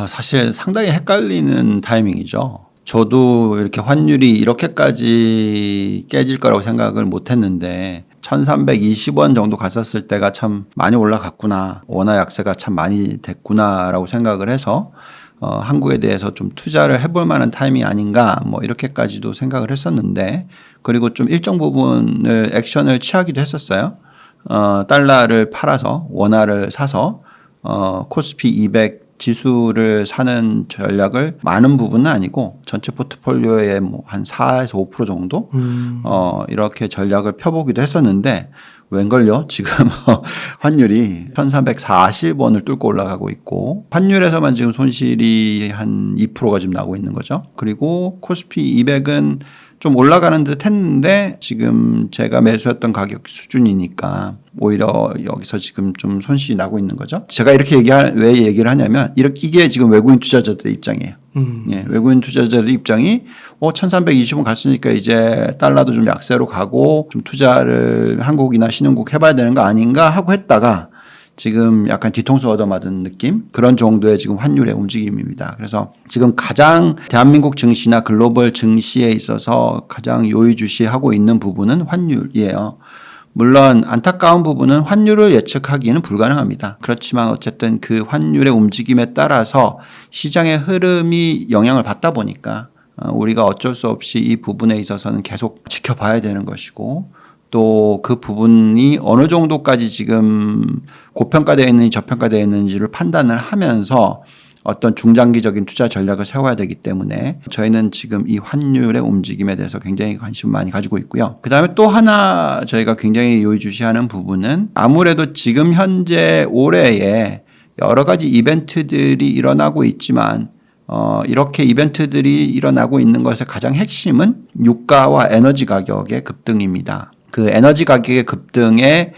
사실 상당히 헷갈리는 타이밍이죠. 저도 이렇게 환율이 이렇게까지 깨질 거라고 생각을 못 했는데 1320원 정도 갔었을 때가 참 많이 올라갔구나. 원화 약세가 참 많이 됐구나라고 생각을 해서 한국에 대해서 좀 투자를 해볼 만한 타이밍이 아닌가 뭐 이렇게까지도 생각을 했었는데 그리고 좀 일정 부분을 액션을 취하기도 했었어요. 달러를 팔아서 원화를 사서 코스피 200 지수를 사는 전략을 많은 부분은 아니고 전체 포트폴리오의 뭐 한 4에서 5% 정도 이렇게 전략을 펴보기도 했었는데 웬걸요? 지금 환율이 1340원을 뚫고 올라가고 있고 환율에서만 지금 손실이 한 2%가 지금 나고 있는 거죠. 그리고 코스피 200은 좀 올라가는 듯 했는데 지금 제가 매수했던 가격 수준이니까 오히려 여기서 지금 좀 손실이 나고 있는 거죠. 제가 이렇게 왜 얘기를 하냐면 이게 지금 외국인 투자자들의 입장이에요. 예, 외국인 투자자들의 입장이 1320원 갔으니까 이제 달러도 좀 약세로 가고 좀 투자를 한국이나 신흥국 해봐야 되는 거 아닌가 하고 했다가 지금 약간 뒤통수 얻어맞은 느낌 그런 정도의 지금 환율의 움직임입니다. 그래서 지금 가장 대한민국 증시나 글로벌 증시에 있어서 가장 요의주시하고 있는 부분은 환율이에요. 물론 안타까운 부분은 환율을 예측하기는 불가능합니다. 그렇지만 어쨌든 그 환율의 움직임에 따라서 시장의 흐름이 영향을 받다 보니까 우리가 어쩔 수 없이 이 부분에 있어서는 계속 지켜봐야 되는 것이고 또 그 부분이 어느 정도까지 지금 고평가되어 있는지 저평가되어 있는지를 판단을 하면서 어떤 중장기적인 투자 전략을 세워야 되기 때문에 저희는 지금 이 환율의 움직임에 대해서 굉장히 관심을 많이 가지고 있고요. 그다음에 또 하나 저희가 굉장히 요의주시하는 부분은 아무래도 지금 현재 올해에 여러 가지 이벤트들이 일어나고 있지만 이렇게 이벤트들이 일어나고 있는 것의 가장 핵심은 유가와 에너지 가격의 급등입니다. 그 에너지 가격의 급등에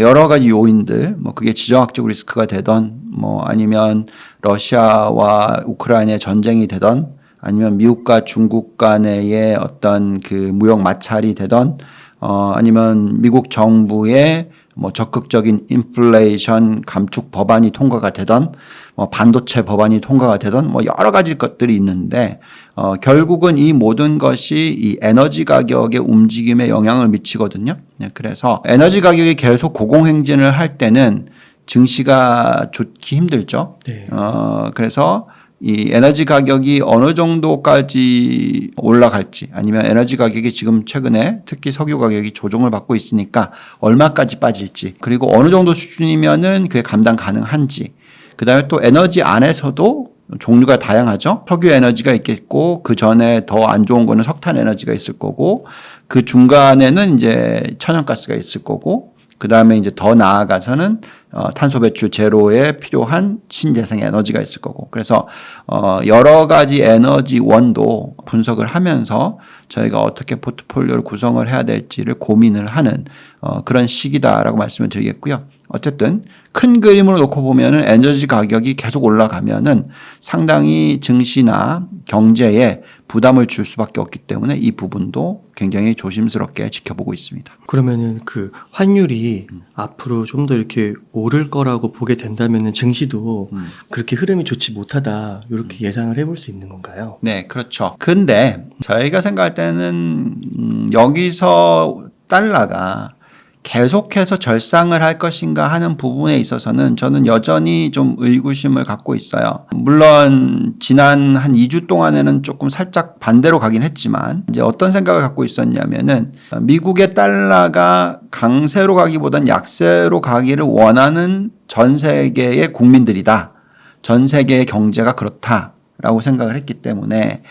여러 가지 요인들, 뭐 그게 지정학적 리스크가 되던 뭐 아니면 러시아와 우크라이나의 전쟁이 되던 아니면 미국과 중국 간의 어떤 그 무역 마찰이 되던 아니면 미국 정부의 뭐 적극적인 인플레이션 감축 법안이 통과가 되던 반도체 법안이 통과가 되던 뭐 여러 가지 것들이 있는데 결국은 이 모든 것이 이 에너지 가격의 움직임에 영향을 미치거든요. 그래서 에너지 가격이 계속 고공행진을 할 때는 증시가 좋기 힘들죠. 네. 그래서 이 에너지 가격이 어느 정도까지 올라갈지 아니면 에너지 가격이 지금 최근에 특히 석유 가격이 조정을 받고 있으니까 얼마까지 빠질지 그리고 어느 정도 수준이면은 그게 감당 가능한지 그다음에 또 에너지 안에서도 종류가 다양하죠. 석유 에너지가 있겠고 그 전에 더 안 좋은 거는 석탄 에너지가 있을 거고 그 중간에는 이제 천연가스가 있을 거고 그 다음에 이제 더 나아가서는 탄소 배출 제로에 필요한 신재생 에너지가 있을 거고 그래서 여러 가지 에너지 원도 분석을 하면서 저희가 어떻게 포트폴리오를 구성을 해야 될지를 고민을 하는 그런 시기다라고 말씀을 드리겠고요. 어쨌든 큰 그림으로 놓고 보면은 에너지 가격이 계속 올라가면은 상당히 증시나 경제에 부담을 줄 수밖에 없기 때문에 이 부분도 굉장히 조심스럽게 지켜보고 있습니다. 그러면은 그 환율이 앞으로 좀 더 이렇게 오를 거라고 보게 된다면은 증시도 그렇게 흐름이 좋지 못하다 이렇게 예상을 해볼 수 있는 건가요? 네, 그렇죠. 근데 저희가 생각할 때는 여기서 달러가 계속해서 절상을 할 것인가 하는 부분에 있어서는 저는 여전히 좀 의구심을 갖고 있어요. 물론 지난 한 2주 동안에는 조금 살짝 반대로 가긴 했지만 이제 어떤 생각을 갖고 있었냐면은 미국의 달러가 강세로 가기보단 약세로 가기를 원하는 전 세계의 국민들이다. 전 세계의 경제가 그렇다. 라고 생각을 했기 때문에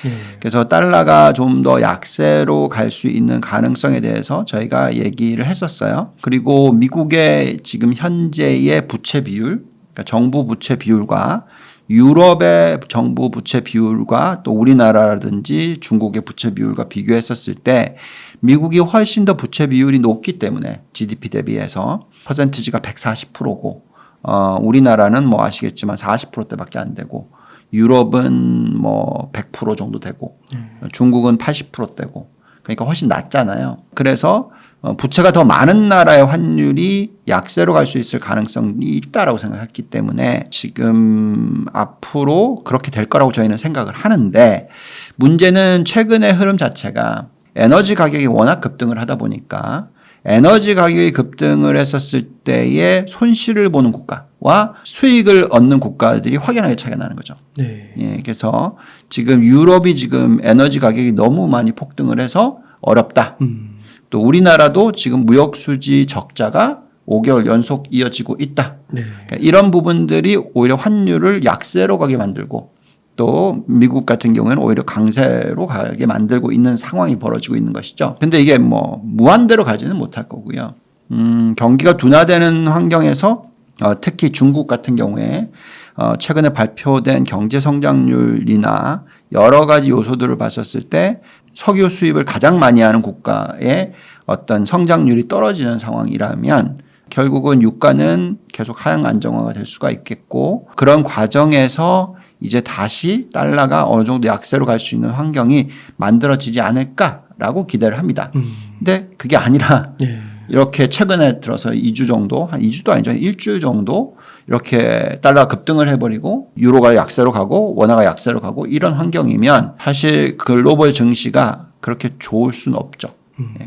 그래서 달러가 좀 더 약세로 갈 수 있는 가능성에 대해서 저희가 얘기를 했었어요. 그리고 미국의 지금 현재의 부채 비율, 그러니까 정부 부채 비율과 유럽의 정부 부채 비율과 또 우리나라라든지 중국의 부채 비율과 비교했었을 때 미국이 훨씬 더 부채 비율이 높기 때문에 GDP 대비해서 퍼센티지가 140%고 우리나라는 뭐 아시겠지만 40%대밖에 안 되고 유럽은 뭐 100% 정도 되고 중국은 80%대고 그러니까 훨씬 낮잖아요. 그래서 부채가 더 많은 나라의 환율이 약세로 갈 수 있을 가능성이 있다라고 생각했기 때문에 지금 앞으로 그렇게 될 거라고 저희는 생각을 하는데, 문제는 최근의 흐름 자체가 에너지 가격이 워낙 급등을 하다 보니까 에너지 가격이 급등을 했었을 때의 손실을 보는 국가와 수익을 얻는 국가들이 확연하게 차이가 나는 거죠. 네. 예, 그래서 지금 유럽이 지금 에너지 가격이 너무 많이 폭등을 해서 어렵다. 또 우리나라도 지금 무역 수지 적자가 5개월 연속 이어지고 있다. 네. 그러니까 이런 부분들이 오히려 환율을 약세로 가게 만들고, 또 미국 같은 경우에는 오히려 강세로 가게 만들고 있는 상황이 벌어지고 있는 것이죠. 근데 이게 뭐 무한대로 가지는 못할 거고요. 경기가 둔화되는 환경에서 특히 중국 같은 경우에 최근에 발표된 경제 성장률이나 여러 가지 요소들을 봤었을 때 석유 수입을 가장 많이 하는 국가의 어떤 성장률이 떨어지는 상황이라면 결국은 유가는 계속 하향 안정화가 될 수가 있겠고, 그런 과정에서 이제 다시 달러가 어느 정도 약세로 갈 수 있는 환경이 만들어지지 않을까라고 기대를 합니다. 근데 그게 아니라 네. 이렇게 최근에 들어서 2주 정도, 한 2주도 아니죠. 일주일 정도 이렇게 달러가 급등을 해버리고 유로가 약세로 가고 원화가 약세로 가고 이런 환경이면 사실 글로벌 증시가 그렇게 좋을 수는 없죠.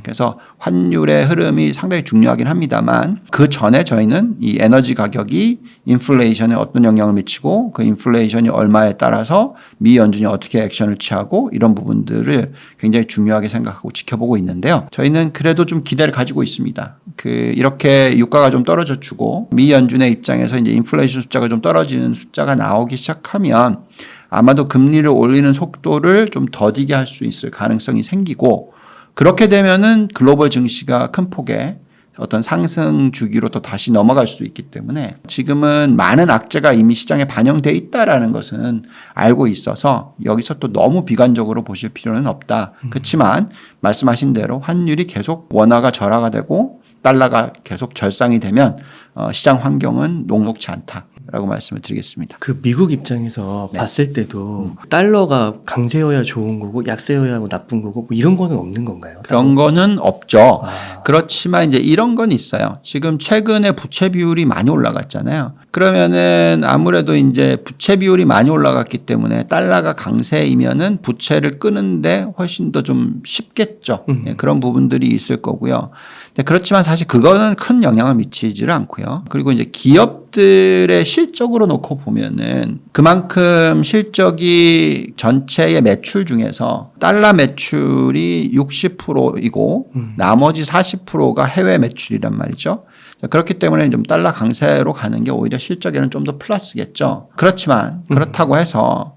그래서 환율의 흐름이 상당히 중요하긴 합니다만, 그 전에 저희는 이 에너지 가격이 인플레이션에 어떤 영향을 미치고 그 인플레이션이 얼마에 따라서 미 연준이 어떻게 액션을 취하고 이런 부분들을 굉장히 중요하게 생각하고 지켜보고 있는데요. 저희는 그래도 좀 기대를 가지고 있습니다. 이렇게 유가가 좀 떨어져 주고 미 연준의 입장에서 이제 인플레이션 숫자가 좀 떨어지는 숫자가 나오기 시작하면 아마도 금리를 올리는 속도를 좀 더디게 할 수 있을 가능성이 생기고, 그렇게 되면은 글로벌 증시가 큰 폭의 어떤 상승 주기로 또 다시 넘어갈 수도 있기 때문에 지금은 많은 악재가 이미 시장에 반영돼 있다라는 것은 알고 있어서 여기서 또 너무 비관적으로 보실 필요는 없다. 그렇지만 말씀하신 대로 환율이 계속 원화가 절하가 되고 달러가 계속 절상이 되면 시장 환경은 녹록지 않다라고 말씀을 드리겠습니다. 그 미국 입장에서 네. 봤을 때도 달러가 강세여야 좋은 거고 약세여야 뭐 나쁜 거고 뭐 이런 거는 없는 건가요? 그런 거는 없죠. 아. 그렇지만 이제 이런 건 있어요. 지금 최근에 부채 비율이 많이 올라갔잖아요. 그러면은 아무래도 이제 부채 비율이 많이 올라갔기 때문에 달러가 강세이면은 부채를 끄는데 훨씬 더 좀 쉽겠죠. 예, 그런 부분들이 있을 거고요. 그렇지만 사실 그거는 큰 영향을 미치지를 않고요. 그리고 이제 기업들의 실적으로 놓고 보면은 그만큼 실적이 전체의 매출 중에서 달러 매출이 60%이고 나머지 40%가 해외 매출이란 말이죠. 그렇기 때문에 좀 달러 강세로 가는 게 오히려 실적에는 좀 더 플러스겠죠. 그렇지만 그렇다고 해서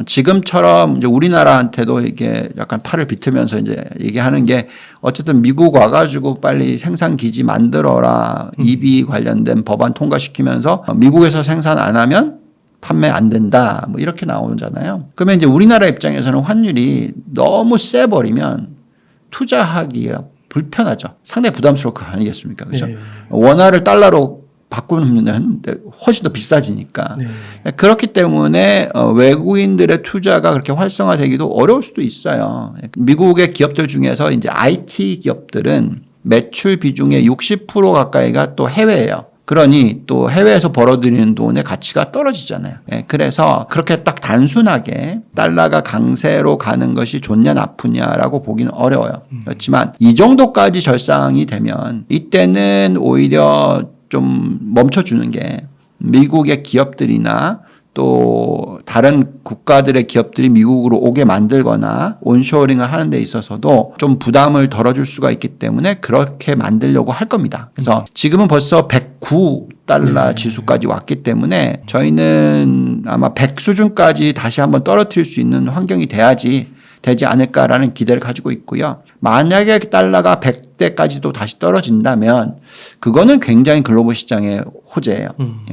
지금처럼 이제 우리나라한테도 이게 약간 팔을 비틀면서 이제 얘기하는 게 어쨌든 미국 와가지고 빨리 생산 기지 만들어라. EV 관련된 법안 통과시키면서 미국에서 생산 안 하면 판매 안 된다. 뭐 이렇게 나오잖아요. 그러면 이제 우리나라 입장에서는 환율이 너무 세버리면 투자하기가 불편하죠. 상당히 부담스러울 거 아니겠습니까? 그렇죠? 네. 원화를 달러로 바꾸는 데 훨씬 더 비싸지니까. 네. 그렇기 때문에 외국인들의 투자가 그렇게 활성화되기도 어려울 수도 있어요. 미국의 기업들 중에서 이제 IT 기업들은 매출 비중의 60% 가까이가 또 해외예요. 그러니 또 해외에서 벌어들이는 돈의 가치가 떨어지잖아요. 그래서 그렇게 딱 단순하게 달러가 강세로 가는 것이 좋냐 나쁘냐라고 보기는 어려워요. 그렇지만 이 정도까지 절상이 되면 이때는 오히려 좀 멈춰주는 게 미국의 기업들이나 또 다른 국가들의 기업들이 미국으로 오게 만들거나 온쇼어링을 하는 데 있어서도 좀 부담을 덜어줄 수가 있기 때문에 그렇게 만들려고 할 겁니다. 그래서 지금은 벌써 109달러 지수까지 왔기 때문에 저희는 아마 100 수준까지 다시 한번 떨어뜨릴 수 있는 환경이 되지 않을까라는 기대를 가지고 있고요. 만약에 달러가 100대까지도 다시 떨어진다면 그거는 굉장히 글로벌 시장의 호재예요.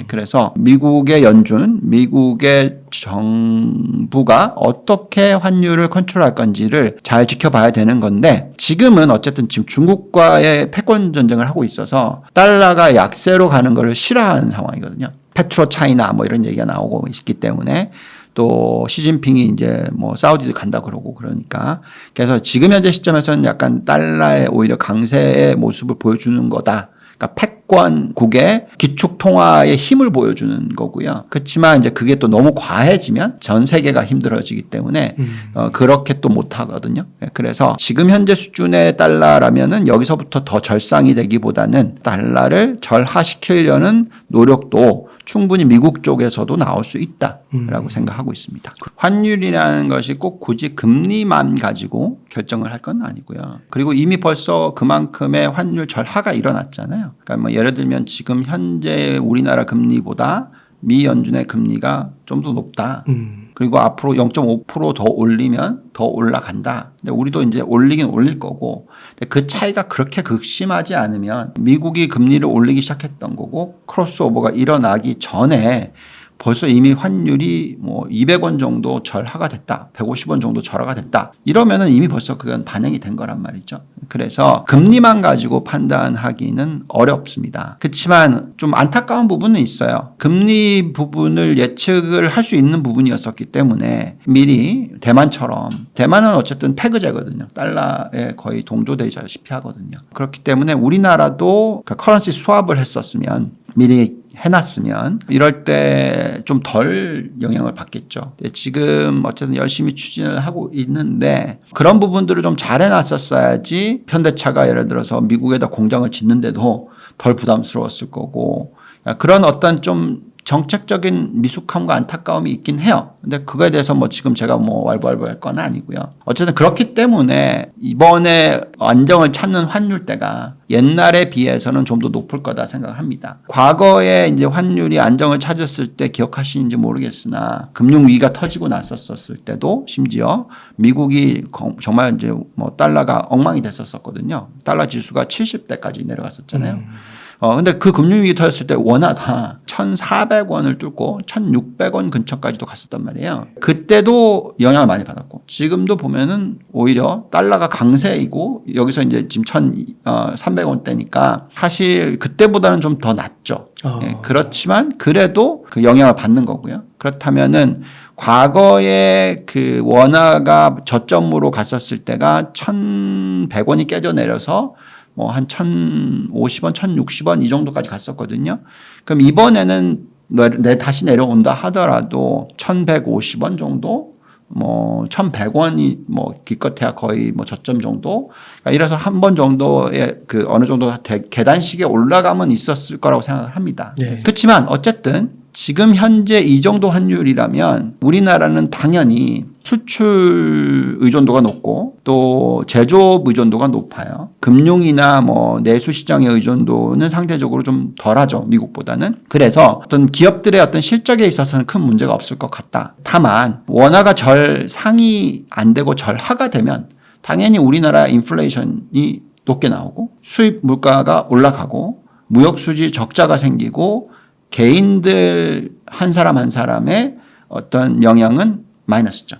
그래서 미국의 연준, 미국의 정부가 어떻게 환율을 컨트롤할 건지를 잘 지켜봐야 되는 건데, 지금은 어쨌든 지금 중국과의 패권 전쟁을 하고 있어서 달러가 약세로 가는 걸 싫어하는 상황이거든요. 페트로 차이나 뭐 이런 얘기가 나오고 있기 때문에 또 시진핑이 이제 뭐 사우디도 간다 그러고 그러니까 그래서 지금 현재 시점에서는 약간 달러의 오히려 강세의 모습을 보여주는 거다. 그러니까 패권국의 기축 통화의 힘을 보여주는 거고요. 그렇지만 이제 그게 또 너무 과해지면 전 세계가 힘들어지기 때문에 그렇게 또 못 하거든요. 그래서 지금 현재 수준의 달러라면은 여기서부터 더 절상이 되기보다는 달러를 절하시키려는 노력도 충분히 미국 쪽에서도 나올 수 있다라고 생각하고 있습니다. 환율이라는 것이 꼭 굳이 금리만 가지고 결정을 할 건 아니고요. 그리고 이미 벌써 그만큼의 환율 절하가 일어났잖아요. 그러니까 뭐 예를 들면 지금 현재 우리나라 금리보다 미 연준의 금리가 좀 더 높다. 그리고 앞으로 0.5% 더 올리면 더 올라간다. 근데 우리도 이제 올리긴 올릴 거고, 근데 그 차이가 그렇게 극심하지 않으면 미국이 금리를 올리기 시작했던 거고 크로스오버가 일어나기 전에 벌써 이미 환율이 뭐 200원 정도 절하가 됐다. 150원 정도 절하가 됐다. 이러면은 이미 벌써 그건 반영이 된 거란 말이죠. 그래서 금리만 가지고 판단하기는 어렵습니다. 그렇지만 좀 안타까운 부분은 있어요. 금리 부분을 예측을 할 수 있는 부분이었었기 때문에 미리 대만은 어쨌든 패그제거든요. 달러에 거의 동조되다시피 하거든요. 그렇기 때문에 우리나라도 커런시 스왑을 했었으면 미리 해놨으면 이럴 때 좀 덜 영향을 받겠죠. 지금 어쨌든 열심히 추진을 하고 있는데 그런 부분들을 좀 잘 해놨었어야지 현대차가 예를 들어서 미국에다 공장을 짓는데도 덜 부담스러웠을 거고 그런 어떤 좀 정책적인 미숙함과 안타까움이 있긴 해요. 근데 그거에 대해서 뭐 지금 제가 뭐 왈부왈부할 건 아니고요. 어쨌든 그렇기 때문에 이번에 안정을 찾는 환율대가 옛날에 비해서는 좀 더 높을 거다 생각을 합니다. 과거에 이제 환율이 안정을 찾았을 때 기억하시는지 모르겠으나 금융위기가 터지고 났었을 때도 심지어 미국이 정말 이제 뭐 달러가 엉망이 됐었거든요. 달러 지수가 70대까지 내려갔었잖아요. 근데 그 금융위기 터졌을 때 원화가 1,400원을 뚫고 1,600원 근처까지도 갔었단 말이에요. 그때도 영향을 많이 받았고 지금도 보면은 오히려 달러가 강세이고 여기서 이제 지금 1,300원대니까 사실 그때보다는 좀 더 낫죠. 예, 그렇지만 그래도 그 영향을 받는 거고요. 그렇다면은 과거에 그 원화가 저점으로 갔었을 때가 1,100원이 깨져 내려서 뭐 한 1,050원, 1,060원 이 정도까지 갔었거든요. 그럼 이번에는 다시 내려온다 하더라도 1,150원 정도, 뭐 1,100원이 뭐 기껏해야 거의 뭐 저점 정도. 그러니까 이래서 한 번 정도의 그 어느 정도 계단식에 올라가면 있었을 거라고 생각을 합니다. 네. 그렇지만 어쨌든 지금 현재 이 정도 환율이라면 우리나라는 당연히 수출 의존도가 높고 또 제조업 의존도가 높아요. 금융이나 뭐 내수 시장의 의존도는 상대적으로 좀 덜하죠. 미국보다는. 그래서 어떤 기업들의 어떤 실적에 있어서는 큰 문제가 없을 것 같다. 다만 원화가 상이 안 되고 절하가 되면 당연히 우리나라 인플레이션이 높게 나오고 수입 물가가 올라가고 무역 수지 적자가 생기고 개인들 한 사람 한 사람의 어떤 영향은 마이너스죠.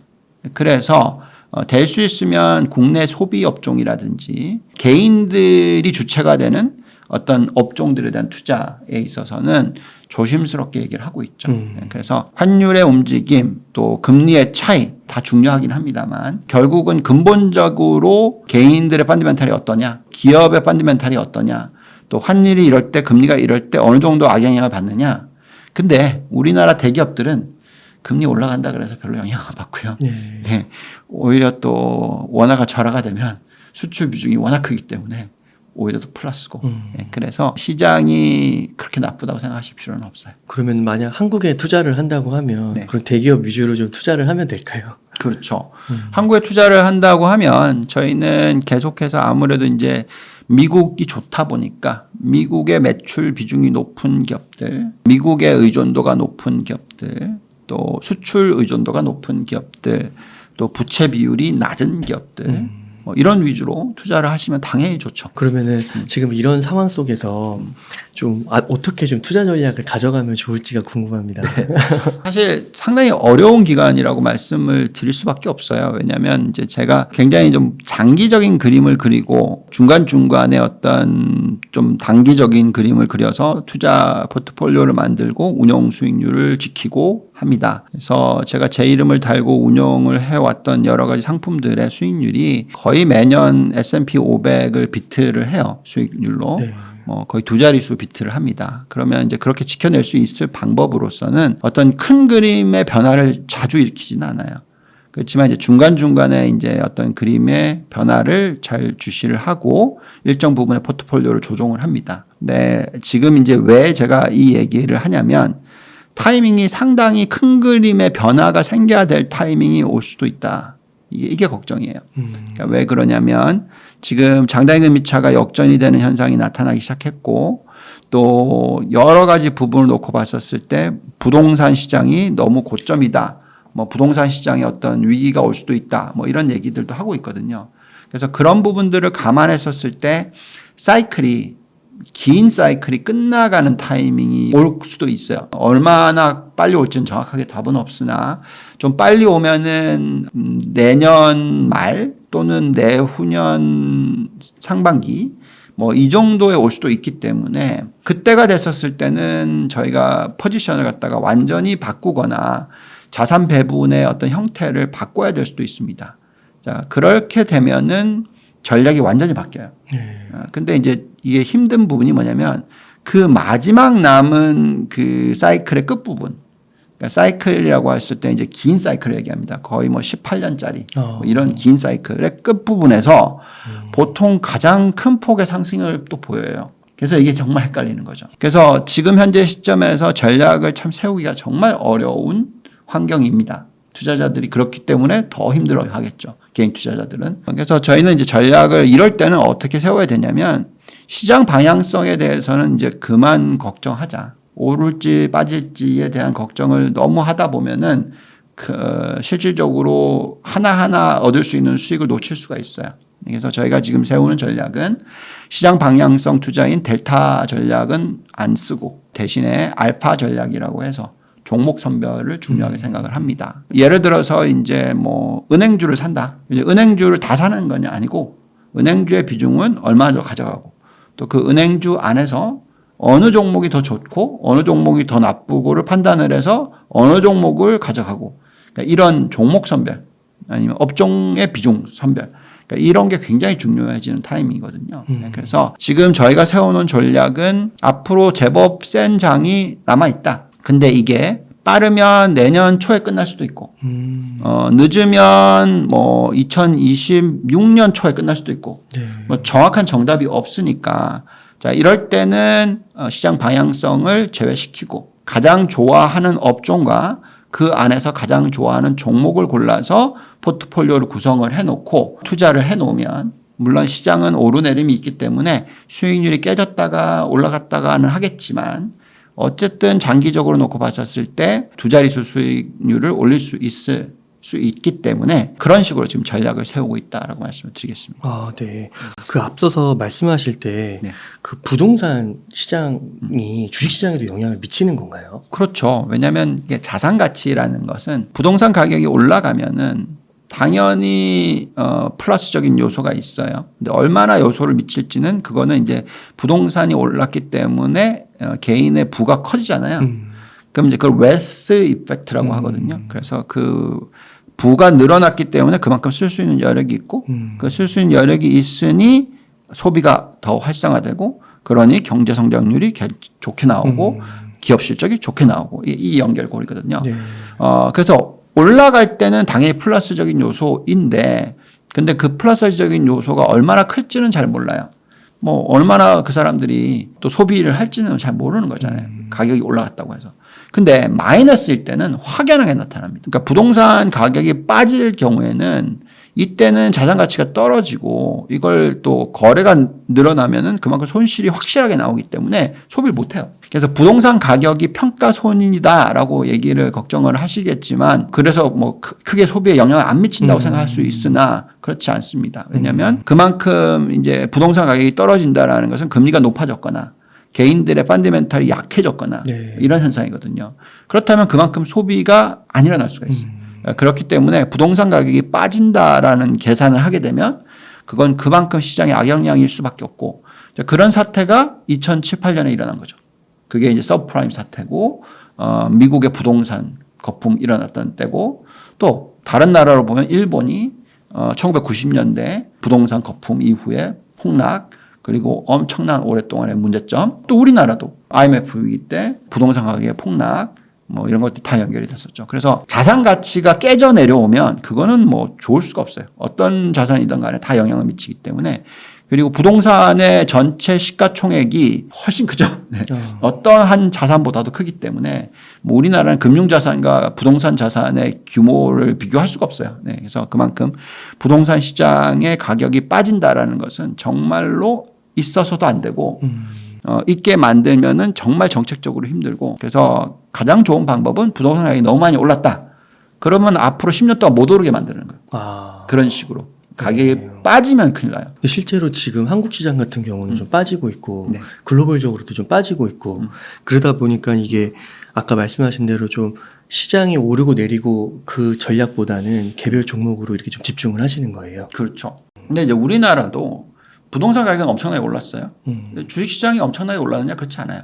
그래서 될 수 있으면 국내 소비 업종이라든지 개인들이 주체가 되는 어떤 업종들에 대한 투자에 있어서는 조심스럽게 얘기를 하고 있죠. 그래서 환율의 움직임 또 금리의 차이 다 중요하긴 합니다만 결국은 근본적으로 개인들의 펀더멘탈이 어떠냐 기업의 펀더멘탈이 어떠냐 또 환율이 이럴 때 금리가 이럴 때 어느 정도 악영향을 받느냐. 근데 우리나라 대기업들은 금리 올라간다 그래서 별로 영향을 받고요. 네. 오히려 또 원화가 절하가 되면 수출 비중이 워낙 크기 때문에 오히려 더 플러스고. 네. 그래서 시장이 그렇게 나쁘다고 생각하실 필요는 없어요. 그러면 만약 한국에 투자를 한다고 하면 그런 대기업 위주로 좀 투자를 하면 될까요? 그렇죠. 한국에 투자를 한다고 하면 저희는 계속해서 아무래도 이제 미국이 좋다 보니까 미국의 매출 비중이 높은 기업들, 미국의 의존도가 높은 기업들, 또 수출 의존도가 높은 기업들, 또 부채 비율이 낮은 기업들 뭐 이런 위주로 투자를 하시면 당연히 좋죠. 그러면은 지금 이런 상황 속에서 좀 어떻게 좀 투자 전략을 가져가면 좋을지가 궁금합니다. 네. 사실 상당히 어려운 기간이라고 말씀을 드릴 수밖에 없어요. 왜냐하면 이제 제가 굉장히 좀 장기적인 그림을 그리고 중간중간에 어떤 좀 단기적인 그림을 그려서 투자 포트폴리오를 만들고 운용 수익률을 지키고 합니다. 그래서 제가 제 이름을 달고 운용을 해왔던 여러 가지 상품들의 수익률이 거의 매년 S&P 500을 비트를 해요. 수익률로. 네. 거의 두 자릿수 비트를 합니다. 그러면 이제 그렇게 지켜낼 수 있을 방법으로서는 어떤 큰 그림의 변화를 자주 일으키지는 않아요. 그렇지만 이제 중간중간에 이제 어떤 그림의 변화를 잘 주시를 하고 일정 부분의 포트폴리오를 조정을 합니다. 네, 지금 이제 왜 제가 이 얘기를 하냐면 타이밍이 상당히 큰 그림의 변화가 생겨야 될 타이밍이 올 수도 있다. 이게 걱정이에요. 그러니까 왜 그러냐면 지금 장단기금리차가 역전이 되는 현상이 나타나기 시작했고 또 여러 가지 부분을 놓고 봤었을 때 부동산 시장이 너무 고점이다. 뭐 부동산 시장에 어떤 위기가 올 수도 있다. 뭐 이런 얘기들도 하고 있거든요. 그래서 그런 부분들을 감안했었을 때 긴 사이클이 끝나가는 타이밍이 올 수도 있어요. 얼마나 빨리 올지는 정확하게 답은 없으나 좀 빨리 오면은 내년 말 또는 내후년 상반기 뭐 이 정도에 올 수도 있기 때문에 그때가 됐었을 때는 저희가 포지션을 갖다가 완전히 바꾸거나 자산 배분의 어떤 형태를 바꿔야 될 수도 있습니다. 자, 그렇게 되면은 전략이 완전히 바뀌어요. 근데 이제 이게 힘든 부분이 뭐냐면 그 마지막 남은 그 사이클의 끝부분. 그러니까 사이클이라고 했을 때 이제 긴 사이클을 얘기합니다. 거의 뭐 18년짜리 뭐 이런 긴 사이클의 끝부분에서 보통 가장 큰 폭의 상승을 또 보여요. 그래서 이게 정말 헷갈리는 거죠. 그래서 지금 현재 시점에서 전략을 참 세우기가 정말 어려운 환경입니다. 투자자들이 그렇기 때문에 더 힘들어 하겠죠. 개인 투자자들은. 그래서 저희는 이제 전략을 이럴 때는 어떻게 세워야 되냐면 시장 방향성에 대해서는 이제 그만 걱정하자. 오를지 빠질지에 대한 걱정을 너무 하다 보면은 실질적으로 하나하나 얻을 수 있는 수익을 놓칠 수가 있어요. 그래서 저희가 지금 세우는 전략은 시장 방향성 투자인 델타 전략은 안 쓰고 대신에 알파 전략이라고 해서 종목 선별을 중요하게 생각을 합니다. 예를 들어서 이제 뭐 은행주를 산다. 이제 은행주를 다 사는 건 아니고 은행주의 비중은 얼마나 더 가져가고 또 그 은행주 안에서 어느 종목이 더 좋고 어느 종목이 더 나쁘고를 판단을 해서 어느 종목을 가져가고 그러니까 이런 종목 선별 아니면 업종의 비중 선별 그러니까 이런 게 굉장히 중요해지는 타이밍이거든요. 그래서 지금 저희가 세워놓은 전략은 앞으로 제법 센 장이 남아있다. 근데 이게 빠르면 내년 초에 끝날 수도 있고, 늦으면 뭐 2026년 초에 끝날 수도 있고, 뭐 정확한 정답이 없으니까, 자, 이럴 때는 시장 방향성을 제외시키고, 가장 좋아하는 업종과 그 안에서 가장 좋아하는 종목을 골라서 포트폴리오를 구성을 해놓고 투자를 해놓으면, 물론 시장은 오르내림이 있기 때문에 수익률이 깨졌다가 올라갔다가는 하겠지만, 어쨌든 장기적으로 놓고 봤었을 때 두 자릿수 수익률을 올릴 수 있기 때문에 그런 식으로 지금 전략을 세우고 있다라고 말씀을 드리겠습니다. 아, 네. 그 앞서서 말씀하실 때 그 부동산 시장이 주식 시장에도 영향을 미치는 건가요? 그렇죠. 왜냐하면 이게 자산 가치라는 것은 부동산 가격이 올라가면은 당연히 플러스적인 요소가 있어요. 근데 얼마나 요소를 미칠지는 그거는 이제 부동산이 올랐기 때문에 개인의 부가 커지잖아요. 그럼 이제 그걸 웨alth 이펙트라고 하거든요. 그래서 그 부가 늘어났기 때문에 그만큼 쓸 수 있는 여력이 있고 그 쓸 수 있는 여력이 있으니 소비가 더 활성화되고 그러니 경제 성장률이 좋게 나오고 기업 실적이 좋게 나오고 이 연결고리거든요. 그래서 올라갈 때는 당연히 플러스적인 요소인데 근데 그 플러스적인 요소가 얼마나 클지는 잘 몰라요. 뭐 얼마나 그 사람들이 또 소비를 할지는 잘 모르는 거잖아요. 가격이 올라갔다고 해서. 근데 마이너스일 때는 확연하게 나타납니다. 그러니까 부동산 가격이 빠질 경우에는 이때는 자산 가치가 떨어지고 이걸 또 거래가 늘어나면은 그만큼 손실이 확실하게 나오기 때문에 소비를 못 해요. 그래서 부동산 가격이 평가손이다라고 얘기를 걱정을 하시겠지만 그래서 뭐 크게 소비에 영향을 안 미친다고 생각할 수 있으나 그렇지 않습니다. 왜냐하면 그만큼 이제 부동산 가격이 떨어진다라는 것은 금리가 높아졌거나 개인들의 펀더멘털이 약해졌거나 이런 현상이거든요. 그렇다면 그만큼 소비가 안 일어날 수가 있어요. 그렇기 때문에 부동산 가격이 빠진다라는 계산을 하게 되면 그건 그만큼 시장의 악영향일 수밖에 없고 그런 사태가 2007, 8년에 일어난 거죠. 그게 이제 서브프라임 사태고 미국의 부동산 거품 일어났던 때고 또 다른 나라로 보면 일본이 1990년대 부동산 거품 이후에 폭락 그리고 엄청난 오랫동안의 문제점 또 우리나라도 IMF 위기 때 부동산 가격의 폭락 뭐 이런 것들이 다 연결이 됐었죠. 그래서 자산 가치가 깨져 내려오면 그거는 뭐 좋을 수가 없어요. 어떤 자산이든 간에 다 영향을 미치기 때문에 그리고 부동산의 전체 시가총액이 훨씬 크죠. 네. 어떤 한 자산보다도 크기 때문에 뭐 우리나라는 금융자산과 부동산 자산의 규모를 비교할 수가 없어요. 네. 그래서 그만큼 부동산 시장의 가격이 빠진다라는 것은 정말로 있어서도 안 되고 있게 만들면은 정말 정책적으로 힘들고 그래서 가장 좋은 방법은 부동산 가격이 너무 많이 올랐다. 그러면 앞으로 10년 동안 못 오르게 만드는 거예요. 그런 식으로. 가격이 빠지면 큰일 나요. 실제로 지금 한국 시장 같은 경우는 좀 빠지고 있고 네. 글로벌적으로도 좀 빠지고 있고 그러다 보니까 이게 아까 말씀하신 대로 좀 시장이 오르고 내리고 그 전략보다는 개별 종목으로 이렇게 좀 집중을 하시는 거예요. 그렇죠. 근데 이제 우리나라도 부동산 가격은 엄청나게 올랐어요. 주식시장이 엄청나게 올랐느냐? 그렇지 않아요.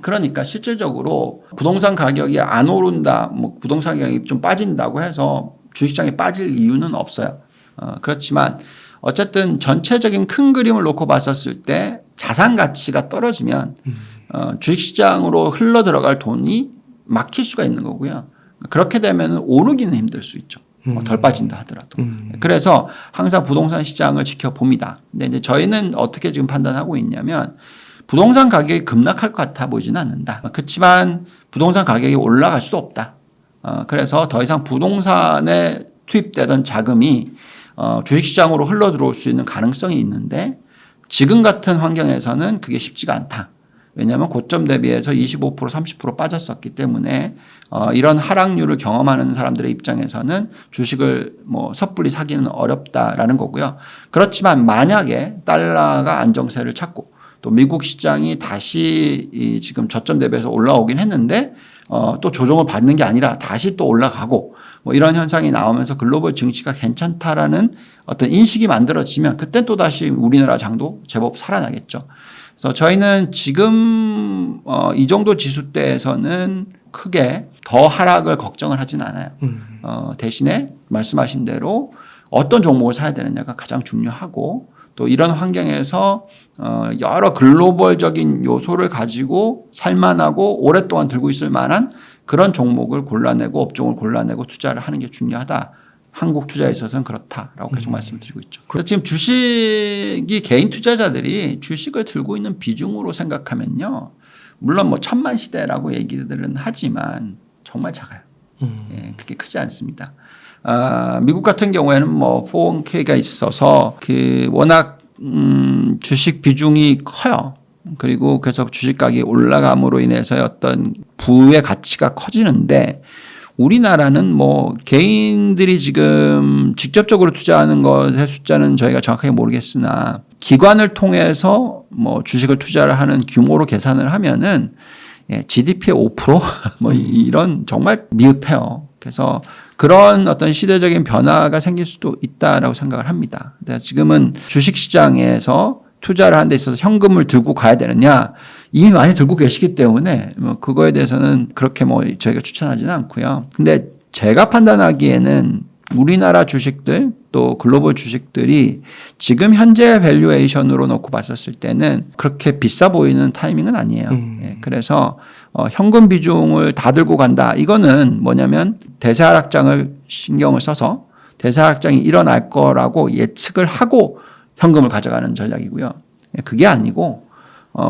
그러니까 실질적으로 부동산 가격이 안 오른다, 뭐 부동산 가격이 좀 빠진다고 해서 주식시장이 빠질 이유는 없어요. 그렇지만 어쨌든 전체적인 큰 그림을 놓고 봤었을 때 자산 가치가 떨어지면 주식시장으로 흘러 들어갈 돈이 막힐 수가 있는 거고요. 그렇게 되면 오르기는 힘들 수 있죠. 덜 빠진다 하더라도. 그래서 항상 부동산 시장을 지켜봅니다. 근데 이제 저희는 어떻게 지금 판단하고 있냐면 부동산 가격이 급락할 것 같아 보이지는 않는다. 그렇지만 부동산 가격이 올라갈 수도 없다. 그래서 더 이상 부동산에 투입되던 자금이 주식시장으로 흘러 들어올 수 있는 가능성이 있는데 지금 같은 환경에서는 그게 쉽지가 않다. 왜냐하면 고점 대비해서 25% 30% 빠졌었기 때문에 이런 하락률을 경험하는 사람들의 입장에서는 주식을 뭐 섣불리 사기는 어렵다라는 거고요. 그렇지만 만약에 달러가 안정세를 찾고 또 미국 시장이 다시 지금 저점 대비해서 올라오긴 했는데 또 조정을 받는 게 아니라 다시 또 올라가고 뭐 이런 현상이 나오면서 글로벌 증시가 괜찮다라는 어떤 인식이 만들어지면 그때 또 다시 우리나라 장도 제법 살아나겠죠. 그래서 저희는 지금 이 정도 지수대에서는 크게 더 하락을 걱정을 하진 않아요. 대신에 말씀하신 대로 어떤 종목을 사야 되느냐가 가장 중요하고 또 이런 환경에서 여러 글로벌적인 요소를 가지고 살만하고 오랫동안 들고 있을 만한 그런 종목을 골라내고 업종을 골라내고 투자를 하는 게 중요하다. 한국 투자에 있어서는 그렇다라고 계속 말씀을 드리고 있죠. 그래서 지금 주식이 개인 투자자들이 주식을 들고 있는 비중으로 생각하면요. 물론 뭐 천만 시대라고 얘기들은 하지만 정말 작아요. 예, 그게 크지 않습니다. 미국 같은 경우에는 뭐 401k가 있어서 그 워낙 주식 비중이 커요. 그리고 그래서 주식 가격이 올라감으로 인해서 어떤 부의 가치가 커지는데 우리나라는 뭐 개인들이 지금 직접적으로 투자하는 것의 숫자는 저희가 정확하게 모르겠으나 기관을 통해서 뭐 주식을 투자를 하는 규모로 계산을 하면은 GDP의 5% 뭐 이런 정말 미흡해요. 그래서 그런 어떤 시대적인 변화가 생길 수도 있다라고 생각을 합니다. 지금은 주식시장에서 투자를 하는 데 있어서 현금을 들고 가야 되느냐 이미 많이 들고 계시기 때문에 뭐 그거에 대해서는 그렇게 뭐 저희가 추천하지는 않고요. 근데 제가 판단하기에는 우리나라 주식들 또 글로벌 주식들이 지금 현재 밸류에이션으로 놓고 봤었을 때는 그렇게 비싸 보이는 타이밍은 아니에요. 예, 그래서 현금 비중을 다 들고 간다. 이거는 뭐냐면 대세 하락장을 신경을 써서 대세 하락장이 일어날 거라고 예측을 하고 현금을 가져가는 전략이고요. 그게 아니고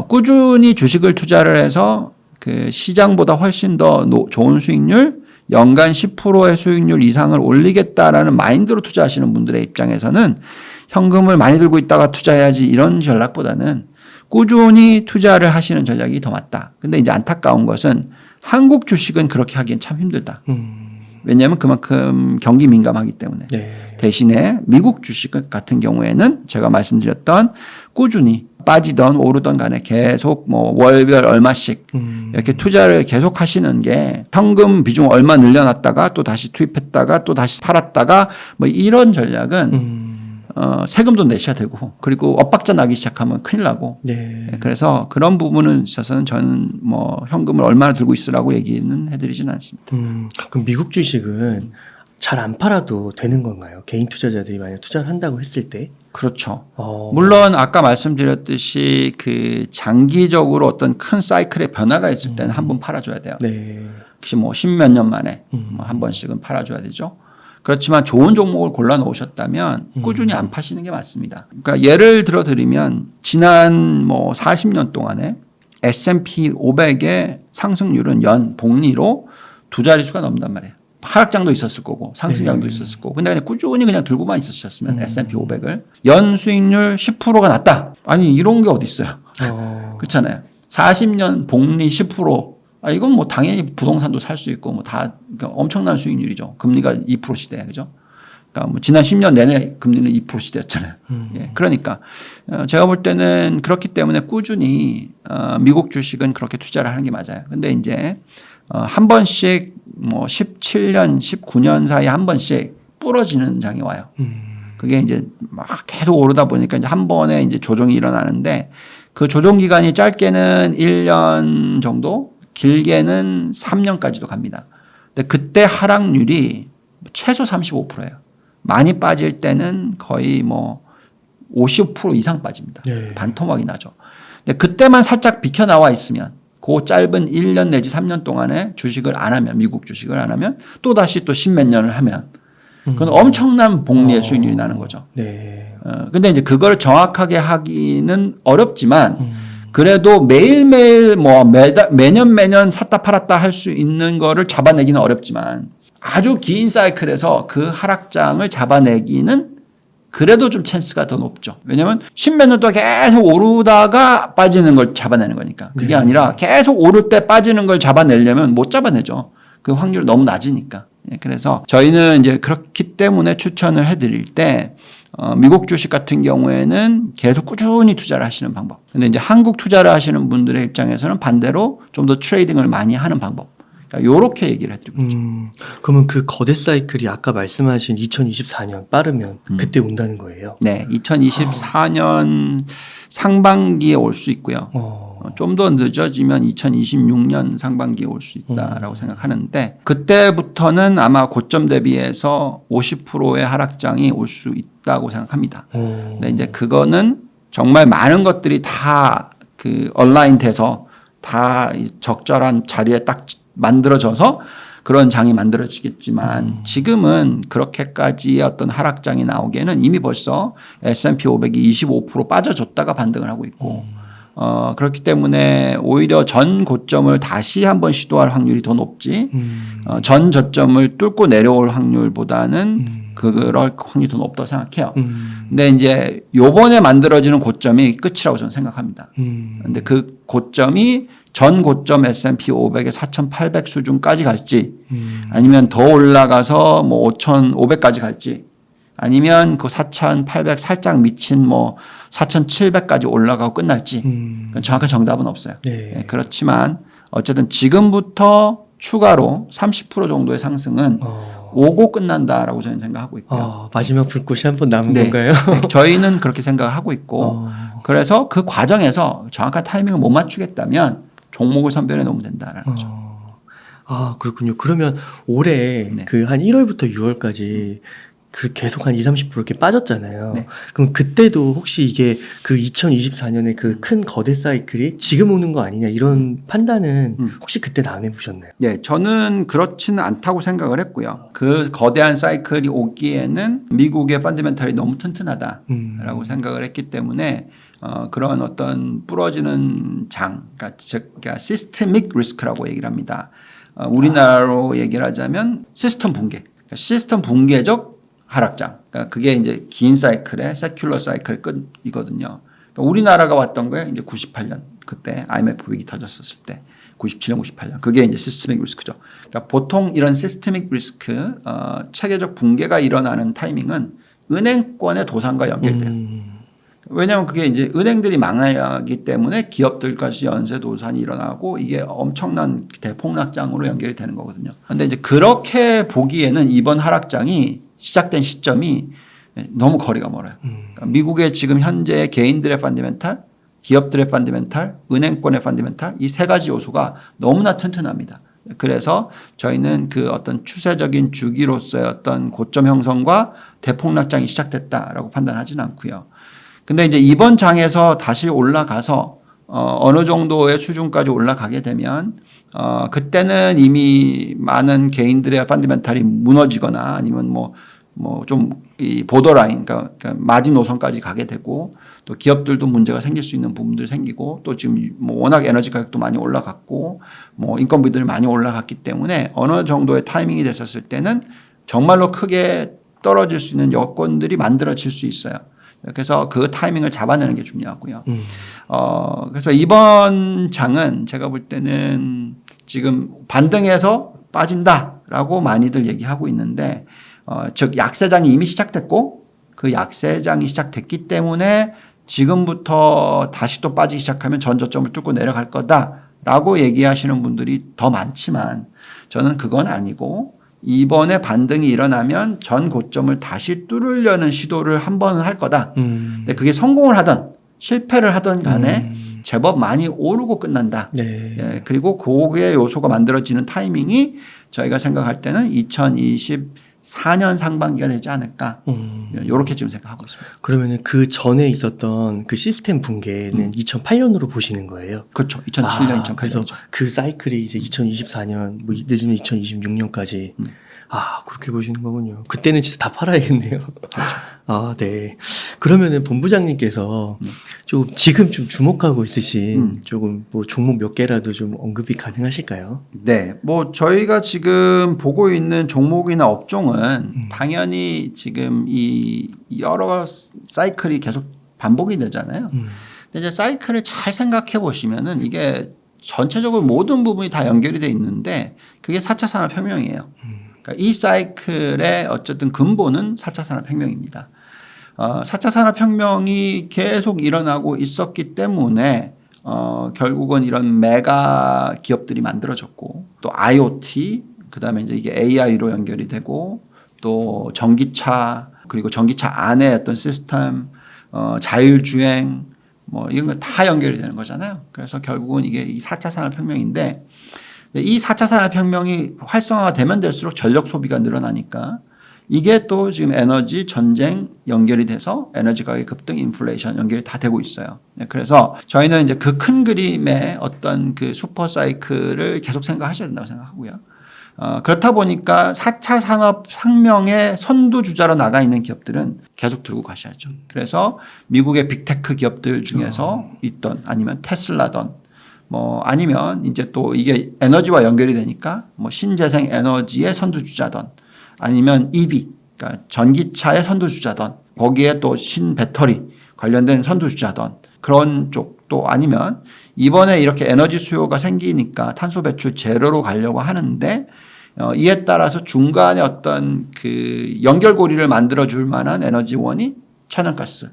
꾸준히 주식을 투자를 해서 그 시장보다 훨씬 더 좋은 수익률 연간 10%의 수익률 이상을 올리겠다라는 마인드로 투자하시는 분들의 입장에서는 현금을 많이 들고 있다가 투자해야지 이런 전략보다는 꾸준히 투자를 하시는 전략이 더 맞다. 근데 이제 안타까운 것은 한국 주식은 그렇게 하기엔 참 힘들다. 왜냐하면 그만큼 경기 민감하기 때문에. 네. 대신에 미국 주식 같은 경우에는 제가 말씀드렸던 꾸준히 빠지던 오르던 간에 계속 뭐 월별 얼마씩 이렇게 투자를 계속 하시는 게 현금 비중 얼마 늘려놨다가 또 다시 투입했다가 또 다시 팔았다가 뭐 이런 전략은 세금도 내셔야 되고 그리고 엇박자 나기 시작하면 큰일 나고 네. 그래서 그런 부분은 있어서는 저는 뭐 현금을 얼마나 들고 있으라고 얘기는 해드리지는 않습니다. 그럼 미국 주식은 잘 안 팔아도 되는 건가요? 개인 투자자들이 만약 투자를 한다고 했을 때? 그렇죠. 물론 아까 말씀드렸듯이 그 장기적으로 어떤 큰 사이클의 변화가 있을 때는 한 번 팔아줘야 돼요. 네. 혹시 뭐 십몇 년 만에 뭐 한 번씩은 팔아줘야 되죠. 그렇지만 좋은 종목을 골라 놓으셨다면 꾸준히 안 파시는 게 맞습니다. 그러니까 예를 들어 드리면 지난 뭐 40년 동안에 S&P 500의 상승률은 연 복리로 두 자릿수가 넘는단 말이에요. 하락장도 있었을 거고 상승장도 있었을 거고 근데 그냥 꾸준히 그냥 들고만 있으셨으면 S&P 500을 연 수익률 10%가 났다. 아니 이런 게 어디 있어요. 그렇잖아요. 40년 복리 10%. 이건 뭐 당연히 부동산도 살 수 있고 뭐 다 그러니까 엄청난 수익률이죠. 금리가 2% 시대 그죠? 그러니까 뭐 지난 10년 내내 금리는 2% 시대였잖아요. 예, 그러니까 제가 볼 때는 그렇기 때문에 꾸준히 미국 주식은 그렇게 투자를 하는 게 맞아요. 근데 이제 한 번씩 뭐 17년, 19년 사이에 한 번씩 부러지는 장이 와요. 그게 이제 막 계속 오르다 보니까 이제 한 번에 이제 조정이 일어나는데 그 조정 기간이 짧게는 1년 정도, 길게는 3년까지도 갑니다. 근데 그때 하락률이 최소 35%예요. 많이 빠질 때는 거의 뭐 50% 이상 빠집니다. 네. 반토막이 나죠. 근데 그때만 살짝 비켜 나와 있으면 그 짧은 1년 내지 3년 동안에 주식을 안 하면 미국 주식을 안 하면 또 다시 또 십몇 년을 하면 그건 엄청난 복리의 수익률이 나는 거죠. 네. 근데 이제 그걸 정확하게 하기는 어렵지만 그래도 매일매일 뭐 매년 샀다 팔았다 할 수 있는 거를 잡아내기는 어렵지만 아주 긴 사이클에서 그 하락장을 잡아내기는 그래도 좀 찬스가 더 높죠. 왜냐하면 십몇 년 동안 계속 오르다가 빠지는 걸 잡아내는 거니까. 그게 아니라 계속 오를 때 빠지는 걸 잡아내려면 못 잡아내죠. 그 확률이 너무 낮으니까. 그래서 저희는 이제 그렇기 때문에 추천을 해드릴 때 미국 주식 같은 경우에는 계속 꾸준히 투자를 하시는 방법. 근데 이제 한국 투자를 하시는 분들의 입장에서는 반대로 좀 더 트레이딩을 많이 하는 방법. 그러니까 요렇게 얘기를 해드리고 있죠. 그러면 그 거대 사이클이 아까 말씀하신 2024년 빠르면 그때 온다는 거예요? 네, 2024년 상반기에 올 수 있고요. 좀 더 늦어지면 2026년 상반기에 올 수 있다라고 생각하는데 그때부터는 아마 고점 대비해서 50%의 하락장이 올 수 있다고 생각합니다. 근데 이제 그거는 정말 많은 것들이 다 그 얼라인 돼서 다 적절한 자리에 딱 만들어져서 그런 장이 만들어지겠지만 지금은 그렇게까지의 어떤 하락장이 나오기에는 이미 벌써 S&P 500이 25% 빠져줬다가 반등을 하고 있고 그렇기 때문에 오히려 전 고점을 다시 한번 시도할 확률이 더 높지 전 저점을 뚫고 내려올 확률보다는 그럴 확률이 더 높다고 생각해요. 근데 이제 요번에 만들어지는 고점이 끝이라고 저는 생각합니다. 근데 그 고점이 전 고점 S&P 500의 4,800 수준까지 갈지 아니면 더 올라가서 뭐 5,500까지 갈지 아니면 그 4,800 살짝 미친 뭐 4,700까지 올라가고 끝날지 그건 정확한 정답은 없어요. 네. 그렇지만 어쨌든 지금부터 추가로 30% 정도의 상승은 오고 끝난다라고 저는 생각하고 있고요. 마지막 불꽃이 한 번 남은 네. 건가요? 네, 저희는 그렇게 생각을 하고 있고 그래서 그 과정에서 정확한 타이밍을 못 맞추겠다면 종목을 선별해 놓으면 된다라는 거죠. 그렇군요. 그러면 올해 네. 그 한 1월부터 6월까지 그 계속 한 20, 30% 이렇게 빠졌잖아요. 네. 그럼 그때도 혹시 이게 그 2024년에 그 큰 거대 사이클이 지금 오는 거 아니냐 이런 판단은 혹시 그때는 안 해보셨나요? 네, 저는 그렇지는 않다고 생각을 했고요. 그 거대한 사이클이 오기에는 미국의 펀더멘털이 너무 튼튼하다라고 생각을 했기 때문에 그런 어떤 부러지는 장, 그러니까 시스테믹 리스크라고 얘기를 합니다. 우리나라로 얘기를 하자면 시스템 붕괴, 그러니까 시스템 붕괴적 하락장. 그러니까 그게 이제 긴 사이클의 세큘러 사이클의 끝이거든요. 그러니까 우리나라가 왔던 거에 이제 98년 그때 IMF 위기 터졌었을 때 97년, 98년 그게 이제 시스테믹 리스크죠. 그러니까 보통 이런 시스테믹 리스크 체계적 붕괴가 일어나는 타이밍은 은행권의 도산과 연결돼요. 왜냐하면 그게 이제 은행들이 망하기 때문에 기업들까지 연쇄 도산이 일어나고 이게 엄청난 대폭락장으로 연결이 되는 거거든요. 그런데 이제 그렇게 보기에는 이번 하락장이 시작된 시점이 너무 거리가 멀어요. 그러니까 미국의 지금 현재 개인들의 펀더멘탈, 기업들의 펀더멘탈, 은행권의 펀더멘탈 이 세 가지 요소가 너무나 튼튼합니다. 그래서 저희는 그 어떤 추세적인 주기로서의 어떤 고점 형성과 대폭락장이 시작됐다라고 판단하지는 않고요. 근데 이제 이번 장에서 다시 올라가서 어느 정도의 수준까지 올라가게 되면 그때는 이미 많은 개인들의 펀더멘탈이 무너지거나 아니면 뭐 좀 이 보더라인 그러니까 마지노선까지 가게 되고 또 기업들도 문제가 생길 수 있는 부분들 생기고 또 지금 뭐 워낙 에너지 가격도 많이 올라갔고 뭐 인건비들이 많이 올라갔기 때문에 어느 정도의 타이밍이 됐었을 때는 정말로 크게 떨어질 수 있는 여건들이 만들어질 수 있어요. 그래서 그 타이밍을 잡아내는 게 중요하고요. 그래서 이번 장은 제가 볼 때는 지금 반등해서 빠진다라고 많이들 얘기하고 있는데 즉 약세장이 이미 시작됐고 그 약세장이 시작됐기 때문에 지금부터 다시 또 빠지기 시작하면 전저점을 뚫고 내려갈 거다라고 얘기하시는 분들이 더 많지만 저는 그건 아니고 이번에 반등이 일어나면 전 고점을 다시 뚫으려는 시도를 한 번은 할 거다. 근데 그게 성공을 하든 실패를 하든 간에 제법 많이 오르고 끝난다. 네. 예, 그리고 그게 요소가 만들어지는 타이밍이 저희가 생각할 때는 2024년 상반기가 되지 않을까. 이렇게 지금 생각하고 있습니다. 그러면은 그 전에 있었던 그 시스템 붕괴는 2008년으로 보시는 거예요? 그렇죠. 2007년, 2008년. 그래서 그 사이클이 이제 2024년, 뭐 늦으면 2026년까지. 그렇게 보시는 거군요. 그때는 진짜 다 팔아야겠네요. 네. 그러면은 본부장님께서 좀 지금 좀 주목하고 있으신 조금 뭐 종목 몇 개라도 좀 언급이 가능하실까요? 네. 뭐 저희가 지금 보고 있는 종목이나 업종은 당연히 지금 이 여러 사이클이 계속 반복이 되잖아요. 근데 이제 사이클을 잘 생각해 보시면은 이게 전체적으로 모든 부분이 다 연결이 돼 있는데 그게 4차 산업혁명이에요. 그러니까 이 사이클의 어쨌든 근본은 4차 산업혁명입니다. 4차 산업혁명이 계속 일어나고 있었기 때문에 결국은 이런 메가 기업들이 만들어졌고 또 IoT 그다음에 이제 이게 AI로 연결이 되고 또 전기차 그리고 전기차 안에 어떤 시스템 자율주행 뭐 이런 거 다 연결이 되는 거잖아요. 그래서 결국은 이게 이 4차 산업혁명인데 이 4차 산업혁명이 활성화가 되면 될수록 전력 소비가 늘어나니까 이게 또 지금 에너지 전쟁 연결이 돼서 에너지 가격 급등 인플레이션 연결이 다 되고 있어요. 그래서 저희는 이제 그 큰 그림의 어떤 그 슈퍼 사이클을 계속 생각하셔야 된다고 생각하고요. 그렇다 보니까 4차 산업혁명의 선두주자로 나가 있는 기업들은 계속 들고 가셔야죠. 그래서 미국의 빅테크 기업들 중에서 있던 아니면 테슬라던 뭐 아니면 이제 또 이게 에너지와 연결이 되니까 뭐 신재생 에너지의 선두주자던 아니면 EV 그러니까 전기차의 선두주자던 거기에 또 신배터리 관련된 선두주자던 그런 쪽도 아니면 이번에 이렇게 에너지 수요가 생기니까 탄소 배출 제로로 가려고 하는데 이에 따라서 중간에 어떤 그 연결고리를 만들어 줄 만한 에너지원이 천연가스.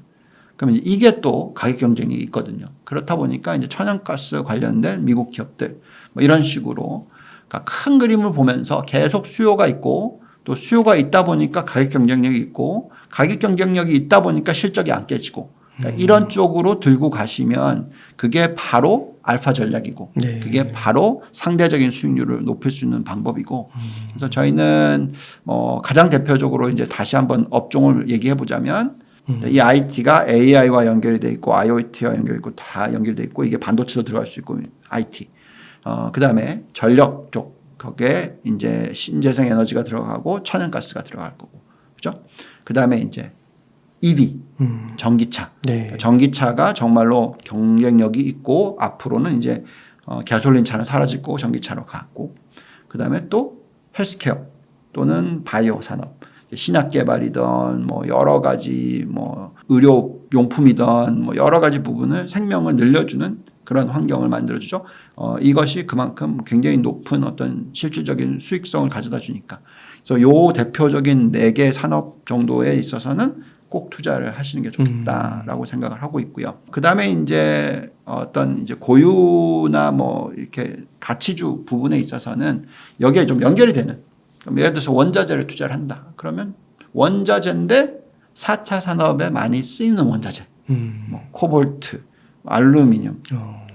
그러면 이게 또 가격 경쟁이 있거든요. 그렇다 보니까 이제 천연가스 관련된 미국 기업들 뭐 이런 식으로 그러니까 큰 그림을 보면서 계속 수요가 있고 또 수요가 있다 보니까 가격 경쟁력이 있고 가격 경쟁력이 있다 보니까 실적이 안 깨지고 그러니까 이런 쪽으로 들고 가시면 그게 바로 알파 전략이고 네. 그게 바로 상대적인 수익률을 높일 수 있는 방법이고 그래서 저희는 가장 대표적으로 이제 다시 한번 업종을 얘기해 보자면 이 IT가 AI와 연결이 돼 있고 IoT와 연결이 있고 다 연결돼 있고 이게 반도체도 들어갈 수 있고 IT. 그다음에 전력 쪽 거기에 이제 신재생 에너지가 들어가고 천연가스가 들어갈 거고. 그죠? 그다음에 이제 EV 전기차. 네. 그러니까 전기차가 정말로 경쟁력이 있고 앞으로는 이제 가솔린 차는 사라질 거고 전기차로 갔고 그다음에 또 헬스케어 또는 바이오 산업. 신약 개발이든 뭐 여러 가지 뭐 의료 용품이든 뭐 여러 가지 부분을 생명을 늘려주는 그런 환경을 만들어주죠. 이것이 그만큼 굉장히 높은 어떤 실질적인 수익성을 가져다 주니까. 그래서 요 대표적인 4개 산업 정도에 있어서는 꼭 투자를 하시는 게 좋겠다라고 생각을 하고 있고요. 그 다음에 이제 어떤 이제 고유나 뭐 이렇게 가치주 부분에 있어서는 여기에 좀 연결이 되는. 예를 들어서 원자재를 투자를 한다. 그러면 원자재인데 4차 산업에 많이 쓰이는 원자재, 뭐 코볼트, 알루미늄,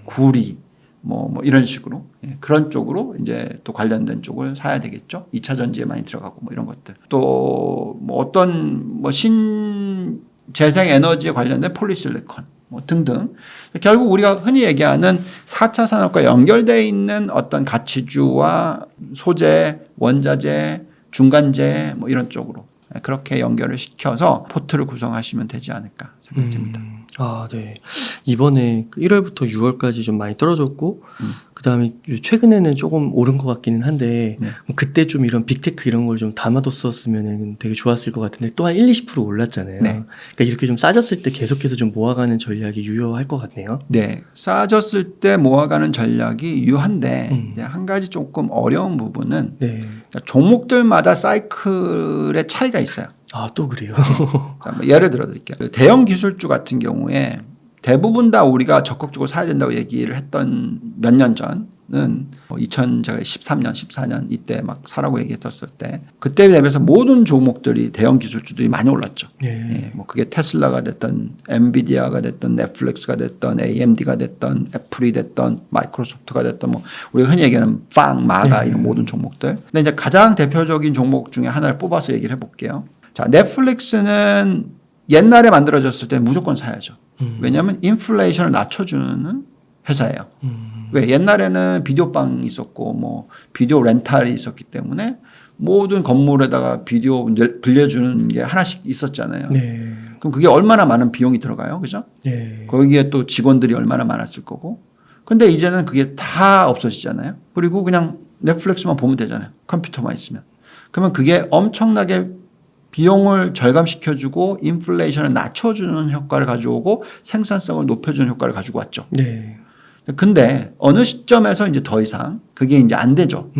구리, 뭐 이런 식으로 그런 쪽으로 이제 또 관련된 쪽을 사야 되겠죠. 2차 전지에 많이 들어가고 뭐 이런 것들. 또 뭐 어떤 뭐 신재생 에너지에 관련된 폴리실리콘 뭐 등등. 결국 우리가 흔히 얘기하는 4차 산업과 연결되어 있는 어떤 가치주와 소재, 원자재, 중간재 뭐 이런 쪽으로 그렇게 연결을 시켜서 포트를 구성하시면 되지 않을까 생각이 듭니다. 네. 이번에 1월부터 6월까지 좀 많이 떨어졌고, 그 다음에 최근에는 조금 오른 것 같기는 한데, 네. 그때 좀 이런 빅테크 이런 걸 좀 담아뒀었으면 되게 좋았을 것 같은데, 또한 1-20% 올랐잖아요. 네. 그러니까 이렇게 좀 싸졌을 때 계속해서 좀 모아가는 전략이 유효할 것 같네요. 네. 싸졌을 때 모아가는 전략이 유효한데, 이제 한 가지 조금 어려운 부분은 네. 그러니까 종목들마다 사이클의 차이가 있어요. 또 그래요. 자, 뭐 예를 들어 드릴게요. 대형 기술주 같은 경우에 대부분 다 우리가 적극적으로 사야 된다고 얘기를 했던 몇 년 전은 2013년, 14년 이때 막 사라고 얘기했었을 때 그때 대비해서 모든 종목들이 대형 기술주들이 많이 올랐죠. 네. 뭐 그게 테슬라가 됐던 엔비디아가 됐던 넷플릭스가 됐던 AMD가 됐던 애플이 됐던 마이크로소프트가 됐던 뭐 우리가 흔히 얘기하는 마가 이런 모든 종목들. 근데 이제 가장 대표적인 종목 중에 하나를 뽑아서 얘기를 해볼게요. 자, 넷플릭스는 옛날에 만들어졌을 때 무조건 사야죠. 왜냐하면 인플레이션을 낮춰주는 회사예요. 왜? 옛날에는 비디오방이 있었고 뭐 비디오 렌탈이 있었기 때문에 모든 건물에다가 비디오 빌려주는 게 하나씩 있었잖아요. 네. 그럼 그게 얼마나 많은 비용이 들어가요. 그죠? 네. 거기에 또 직원들이 얼마나 많았을 거고. 근데 이제는 그게 다 없어지잖아요. 그리고 그냥 넷플릭스만 보면 되잖아요. 컴퓨터만 있으면. 그러면 그게 엄청나게 비용을 절감시켜주고 인플레이션을 낮춰주는 효과를 가져오고 생산성을 높여주는 효과를 가지고 왔죠. 네. 근데 어느 시점에서 이제 더 이상 그게 이제 안 되죠.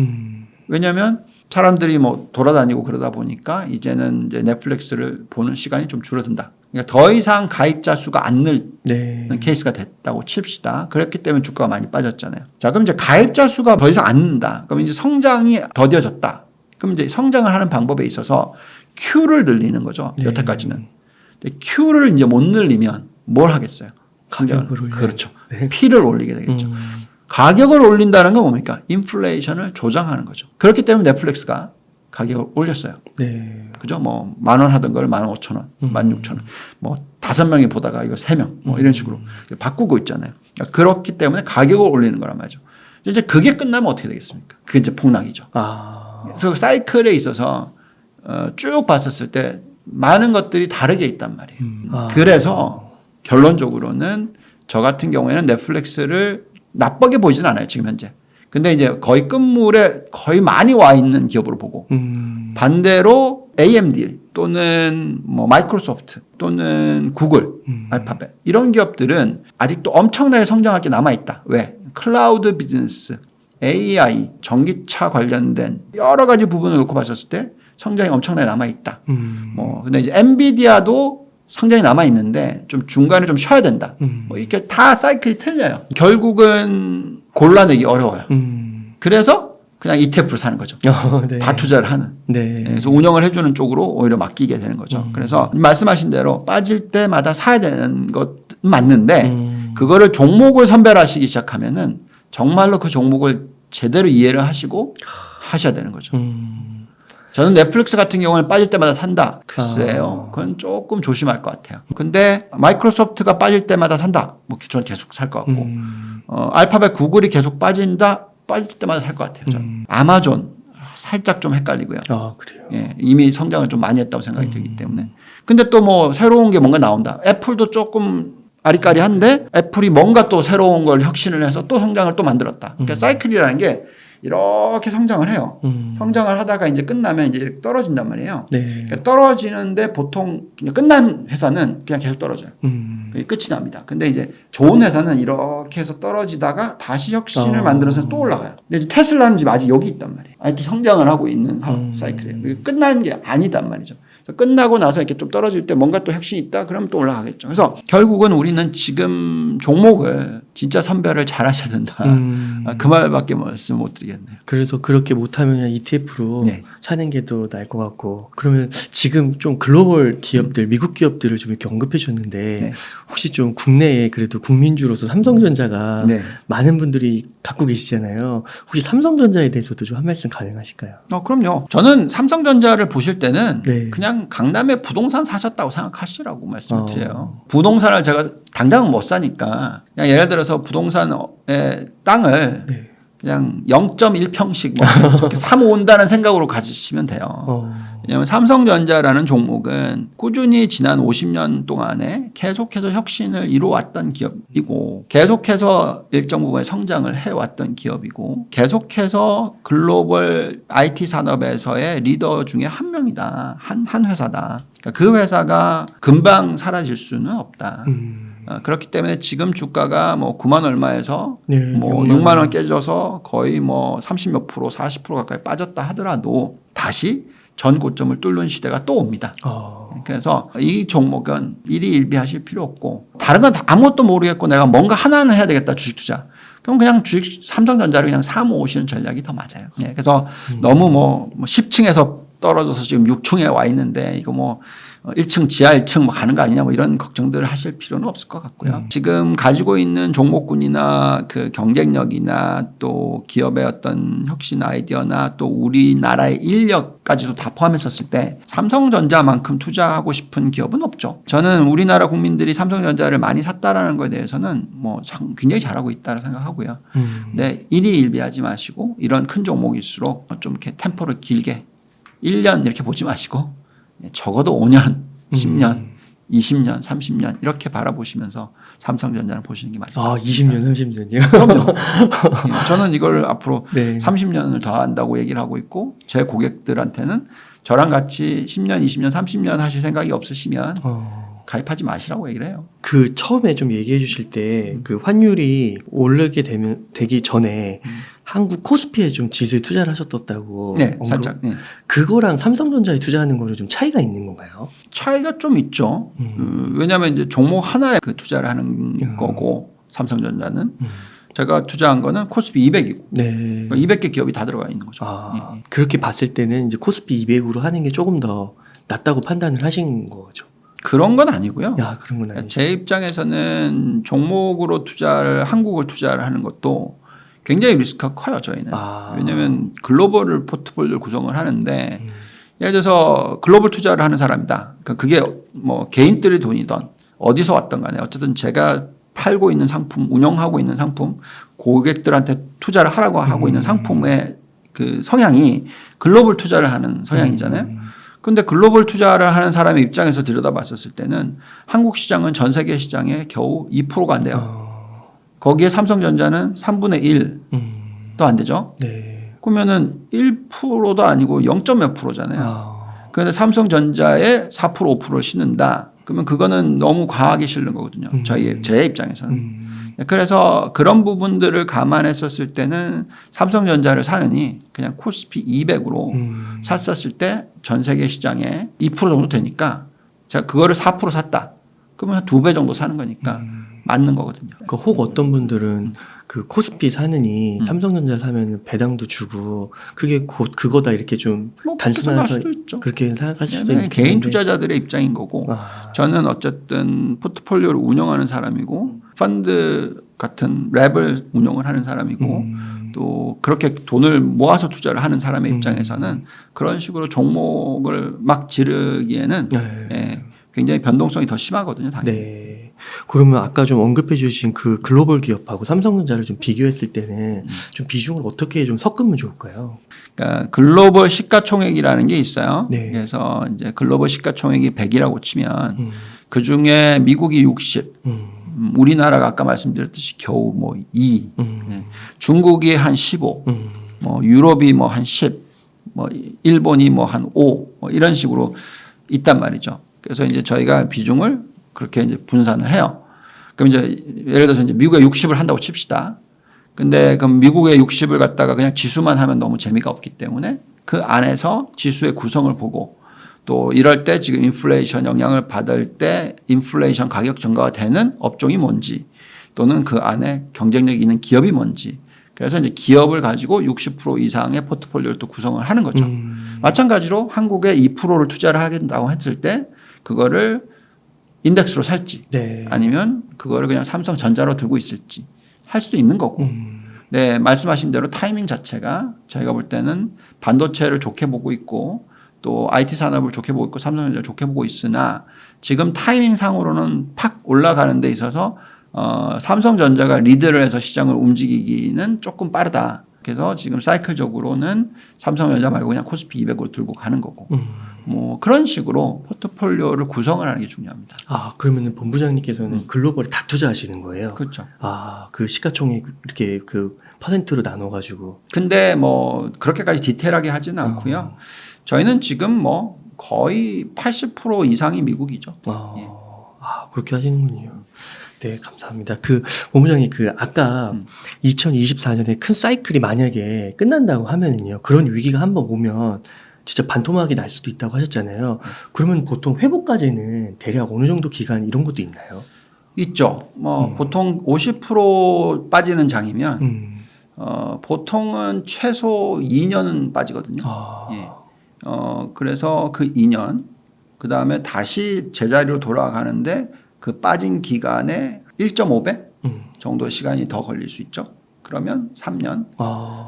왜냐하면 사람들이 뭐 돌아다니고 그러다 보니까 이제는 이제 넷플릭스를 보는 시간이 좀 줄어든다. 그러니까 더 이상 가입자 수가 안 늘는 네. 케이스가 됐다고 칩시다. 그렇기 때문에 주가가 많이 빠졌잖아요. 자, 그럼 이제 가입자 수가 더 이상 안 는다. 그럼 이제 성장이 더뎌졌다. 그럼 이제 성장을 하는 방법에 있어서 Q를 늘리는 거죠. 네. 여태까지는. 근데 Q를 이제 못 늘리면 뭘 하겠어요? 가격을 올려요. 그렇죠. 네. P를 올리게 되겠죠. 가격을 올린다는 건 뭡니까? 인플레이션을 조장하는 거죠. 그렇기 때문에 넷플릭스가 가격을 올렸어요. 네. 그죠? 뭐 10,000원 하던 걸 15,000원, 16,000원. 뭐 5명이 보다가 이거 3명 뭐 이런 식으로 바꾸고 있잖아요. 그러니까 그렇기 때문에 가격을 올리는 거란 말이죠. 이제 그게 끝나면 어떻게 되겠습니까? 그게 이제 폭락이죠. 그래서 사이클에 있어서 쭉 봤었을 때 많은 것들이 다르게 있단 말이에요. 그래서 결론적으로는 저 같은 경우에는 넷플릭스를 나쁘게 보이진 않아요. 지금 현재. 근데 이제 거의 끝물에 거의 많이 와 있는 기업으로 보고 반대로 AMD 또는 뭐 마이크로소프트 또는 구글, 알파벳 이런 기업들은 아직도 엄청나게 성장할 게 남아 있다. 왜? 클라우드 비즈니스, AI, 전기차 관련된 여러 가지 부분을 놓고 봤었을 때 성장이 엄청나게 남아 있다. 뭐 근데 이제 엔비디아도 성장이 남아 있는데 좀 중간에 좀 쉬어야 된다. 뭐 이렇게 다 사이클이 틀려요. 결국은 골라내기 어려워요. 그래서 그냥 ETF를 사는 거죠. 네. 다 투자를 하는. 네. 그래서 운영을 해주는 쪽으로 오히려 맡기게 되는 거죠. 그래서 말씀하신 대로 빠질 때마다 사야 되는 것 맞는데 그거를 종목을 선별하시기 시작하면은 정말로 그 종목을 제대로 이해를 하시고 하셔야 되는 거죠. 저는 넷플릭스 같은 경우는 빠질 때마다 산다. 글쎄요. 그건 조금 조심할 것 같아요. 근데 마이크로소프트가 빠질 때마다 산다. 뭐 저는 계속 살 것 같고. 알파벳 구글이 계속 빠진다. 빠질 때마다 살 것 같아요. 저는. 아마존 살짝 좀 헷갈리고요. 그래요. 예, 이미 성장을 좀 많이 했다고 생각이 들기 때문에. 근데 또 뭐 새로운 게 뭔가 나온다. 애플도 조금 아리까리한데 애플이 뭔가 또 새로운 걸 혁신을 해서 또 성장을 또 만들었다. 그러니까 사이클이라는 게 이렇게 성장을 해요. 성장을 하다가 이제 끝나면 이제 떨어진단 말이에요. 네. 그러니까 떨어지는데 보통 그냥 끝난 회사는 그냥 계속 떨어져요. 그게 끝이 납니다. 근데 이제 좋은 회사는 이렇게 해서 떨어지다가 다시 혁신을 만들어서 또 올라가요. 근데 이제 테슬라는 지금 아직 여기 있단 말이에요. 아직도 성장을 하고 있는 사이클이에요. 그게 끝난 게 아니단 말이죠. 그래서 끝나고 나서 이렇게 좀 떨어질 때 뭔가 또 혁신이 있다 그러면 또 올라가겠죠. 그래서 결국은 우리는 지금 종목을 진짜 선별을 잘 하셔야 된다. 그 말밖에 말씀 못 드리겠네요. 그래서 그렇게 못하면 ETF로 네. 사는 게 더 나을 것 같고. 그러면 지금 좀 글로벌 기업들, 미국 기업들을 좀 이렇게 언급해 주셨는데 네. 혹시 좀 국내에 그래도 국민주로서 삼성전자가 네. 많은 분들이 갖고 계시잖아요. 혹시 삼성전자에 대해서도 좀 한 말씀 가능하실까요? 그럼요. 저는 삼성전자를 보실 때는 네. 그냥 강남에 부동산 사셨다고 생각하시라고 말씀을 드려요. 부동산을 제가 당장은 못 사니까 그냥 예를 들어서 부동산의 땅을 네. 그냥 0.1평씩 뭐 이렇게 사모은다는 생각으로 가지시면 돼요. 왜냐하면 삼성전자라는 종목은 꾸준히 지난 50년 동안에 계속해서 혁신을 이루어왔던 기업이고 계속해서 일정 부분의 성장을 해왔던 기업이고 계속해서 글로벌 IT 산업에서의 리더 중에 한 명이다. 한 회사다. 그러니까 그 회사가 금방 사라질 수는 없다. 그렇기 때문에 지금 주가가 뭐 9만 얼마에서 네, 뭐 6만 원 깨져서 거의 뭐 30몇 프로, 40% 가까이 빠졌다 하더라도 다시 전 고점을 뚫는 시대가 또 옵니다. 그래서 이 종목은 일희일비하실 필요 없고 다른 건 아무것도 모르겠고 내가 뭔가 하나는 해야 되겠다 주식 투자. 그럼 그냥 주식 삼성전자를 그냥 사모 오시는 전략이 더 맞아요. 네, 그래서 너무 뭐 10층에서 떨어져서 지금 6층에 와 있는데 이거 뭐 1층 지하 1층 뭐 가는 거 아니냐 뭐 이런 걱정들을 하실 필요는 없을 것 같고요. 지금 가지고 있는 종목군이나 그 경쟁력이나 또 기업의 어떤 혁신 아이디어나 또 우리나라의 인력까지도 다 포함했었을 때 삼성전자만큼 투자하고 싶은 기업은 없죠. 저는 우리나라 국민들이 삼성전자를 많이 샀다라는 거에 대해서는 뭐 굉장히 잘하고 있다고 생각하고요. 근데 일희일비하지 마시고 이런 큰 종목일수록 좀 이렇게 템포를 길게 1년 이렇게 보지 마시고 적어도 5년, 10년, 20년, 30년 이렇게 바라보시면서 삼성전자를 보시는 게 맞을 것 같습니다. 20년, 30년이요? 그럼요. 저는 이걸 앞으로 네. 30년을 더 한다고 얘기를 하고 있고 제 고객들한테는 저랑 같이 10년, 20년, 30년 하실 생각이 없으시면 가입하지 마시라고 얘기를 해요. 그 처음에 좀 얘기해 주실 때 그 환율이 오르게 되기 전에 한국 코스피에 좀 지수에 투자를 하셨었다고. 네, 살짝. 네. 그거랑 삼성전자에 투자하는 거는 좀 차이가 있는 건가요? 차이가 좀 있죠. 왜냐하면 이제 종목 하나에 그 투자를 하는 거고 삼성전자는 제가 투자한 거는 코스피 200이고 네. 200개 기업이 다 들어가 있는 거죠. 예. 그렇게 봤을 때는 이제 코스피 200으로 하는 게 조금 더 낫다고 판단을 하신 거죠. 그런 건 아니고요. 그런 건 아니죠. 제 입장에서는 종목으로 한국을 투자를 하는 것도 굉장히 리스크가 커요, 저희는. 왜냐하면 글로벌 포트폴리오를 구성을 하는데 예를 들어서 글로벌 투자를 하는 사람이다. 그러니까 그게 뭐 개인들의 돈이든 어디서 왔든 간에 어쨌든 제가 팔고 있는 상품, 운영하고 있는 상품, 고객들한테 투자를 하라고 하고 있는 상품의 그 성향이 글로벌 투자를 하는 성향이잖아요. 그런데 글로벌 투자를 하는 사람의 입장에서 들여다봤었을 때는 한국 시장은 전 세계 시장의 겨우 2%가 안 돼요. 거기에 삼성전자는 3분의 1도 안 되죠. 네. 그러면은 1%도 아니고 0.몇 %잖아요. 그런데 삼성전자에 4% 5%를 싣는다. 그러면 그거는 너무 과하게 실는 거거든요. 제 입장에서는. 그래서 그런 부분들을 감안했었을 때는 삼성전자를 사느니 그냥 코스피 200으로 샀었을 때 전 세계 시장에 2% 정도 되니까 제가 그거를 4% 샀다. 그러면 한 2배 정도 사는 거니까 맞는 거거든요. 혹 어떤 분들은 그 코스피 사느니 삼성전자 사면 배당도 주고 그게 곧 그거다 이렇게 좀 단순해서 수도 있죠. 그렇게 생각할 수도 있는데 개인 투자자들의 입장인 거고 저는 어쨌든 포트폴리오를 운영하는 사람이고 펀드 같은 랩을 운영을 하는 사람이고 또 그렇게 돈을 모아서 투자를 하는 사람의 입장에서는 그런 식으로 종목을 막 지르기에는 굉장히 변동성이 더 심하거든요. 당연히. 네. 그러면 아까 좀 언급해 주신 그 글로벌 기업하고 삼성전자를 좀 비교했을 때는 좀 비중을 어떻게 좀 섞으면 좋을까요? 그러니까 글로벌 시가총액이라는 게 있어요. 네. 그래서 이제 글로벌 시가총액이 100이라고 치면 그 중에 미국이 60, 우리나라가 아까 말씀드렸듯이 겨우 뭐 2, 중국이 한 15, 뭐 유럽이 뭐 한 10, 뭐 일본이 뭐 한 5, 뭐 이런 식으로 있단 말이죠. 그래서 이제 저희가 비중을 그렇게 이제 분산을 해요. 그럼 이제 예를 들어서 이제 미국에 60을 한다고 칩시다. 근데 그럼 미국의 60을 갖다가 그냥 지수만 하면 너무 재미가 없기 때문에 그 안에서 지수의 구성을 보고 또 이럴 때 지금 인플레이션 영향을 받을 때 인플레이션 가격 증가가 되는 업종이 뭔지 또는 그 안에 경쟁력이 있는 기업이 뭔지. 그래서 이제 기업을 가지고 60% 이상의 포트폴리오를 또 구성을 하는 거죠. 마찬가지로 한국에 2%를 투자를 하겠다고 했을 때 그거를 인덱스로 살지 네. 아니면 그거를 그냥 삼성전자로 들고 있을지 할 수도 있는 거고. 네, 말씀하신 대로 타이밍 자체가 저희가 볼 때는 반도체를 좋게 보고 있고 또 IT 산업을 좋게 보고 있고 삼성전자를 좋게 보고 있으나 지금 타이밍 상으로는 팍 올라가는 데 있어서 삼성전자가 리드를 해서 시장을 움직이기는 조금 빠르다. 그래서 지금 사이클적으로는 삼성전자 말고 그냥 코스피 200으로 들고 가는 거고. 뭐 그런 식으로 포트폴리오를 구성을 하는 게 중요합니다. 아, 그러면은 본부장님께서는 글로벌에 다 투자하시는 거예요? 그렇죠. 아, 그 시가총액 이렇게 그 퍼센트로 나눠가지고. 근데 뭐 그렇게까지 디테일하게 하지는 않고요. 저희는 지금 뭐 거의 80% 이상이 미국이죠. 예. 아, 그렇게 하시는군요. 네, 감사합니다. 그 본부장님 그 아까 2024년에 큰 사이클이 만약에 끝난다고 하면은요, 그런 위기가 한번 오면 진짜 반토막이 날 수도 있다고 하셨잖아요. 그러면 보통 회복까지는 대략 어느 정도 기간 이런 것도 있나요? 있죠. 뭐 보통 50% 빠지는 장이면 보통은 최소 2년은 빠지거든요. 예. 그래서 그 2년 그 다음에 다시 제자리로 돌아가는데 그 빠진 기간에 1.5배 정도 시간이 더 걸릴 수 있죠. 그러면 3년.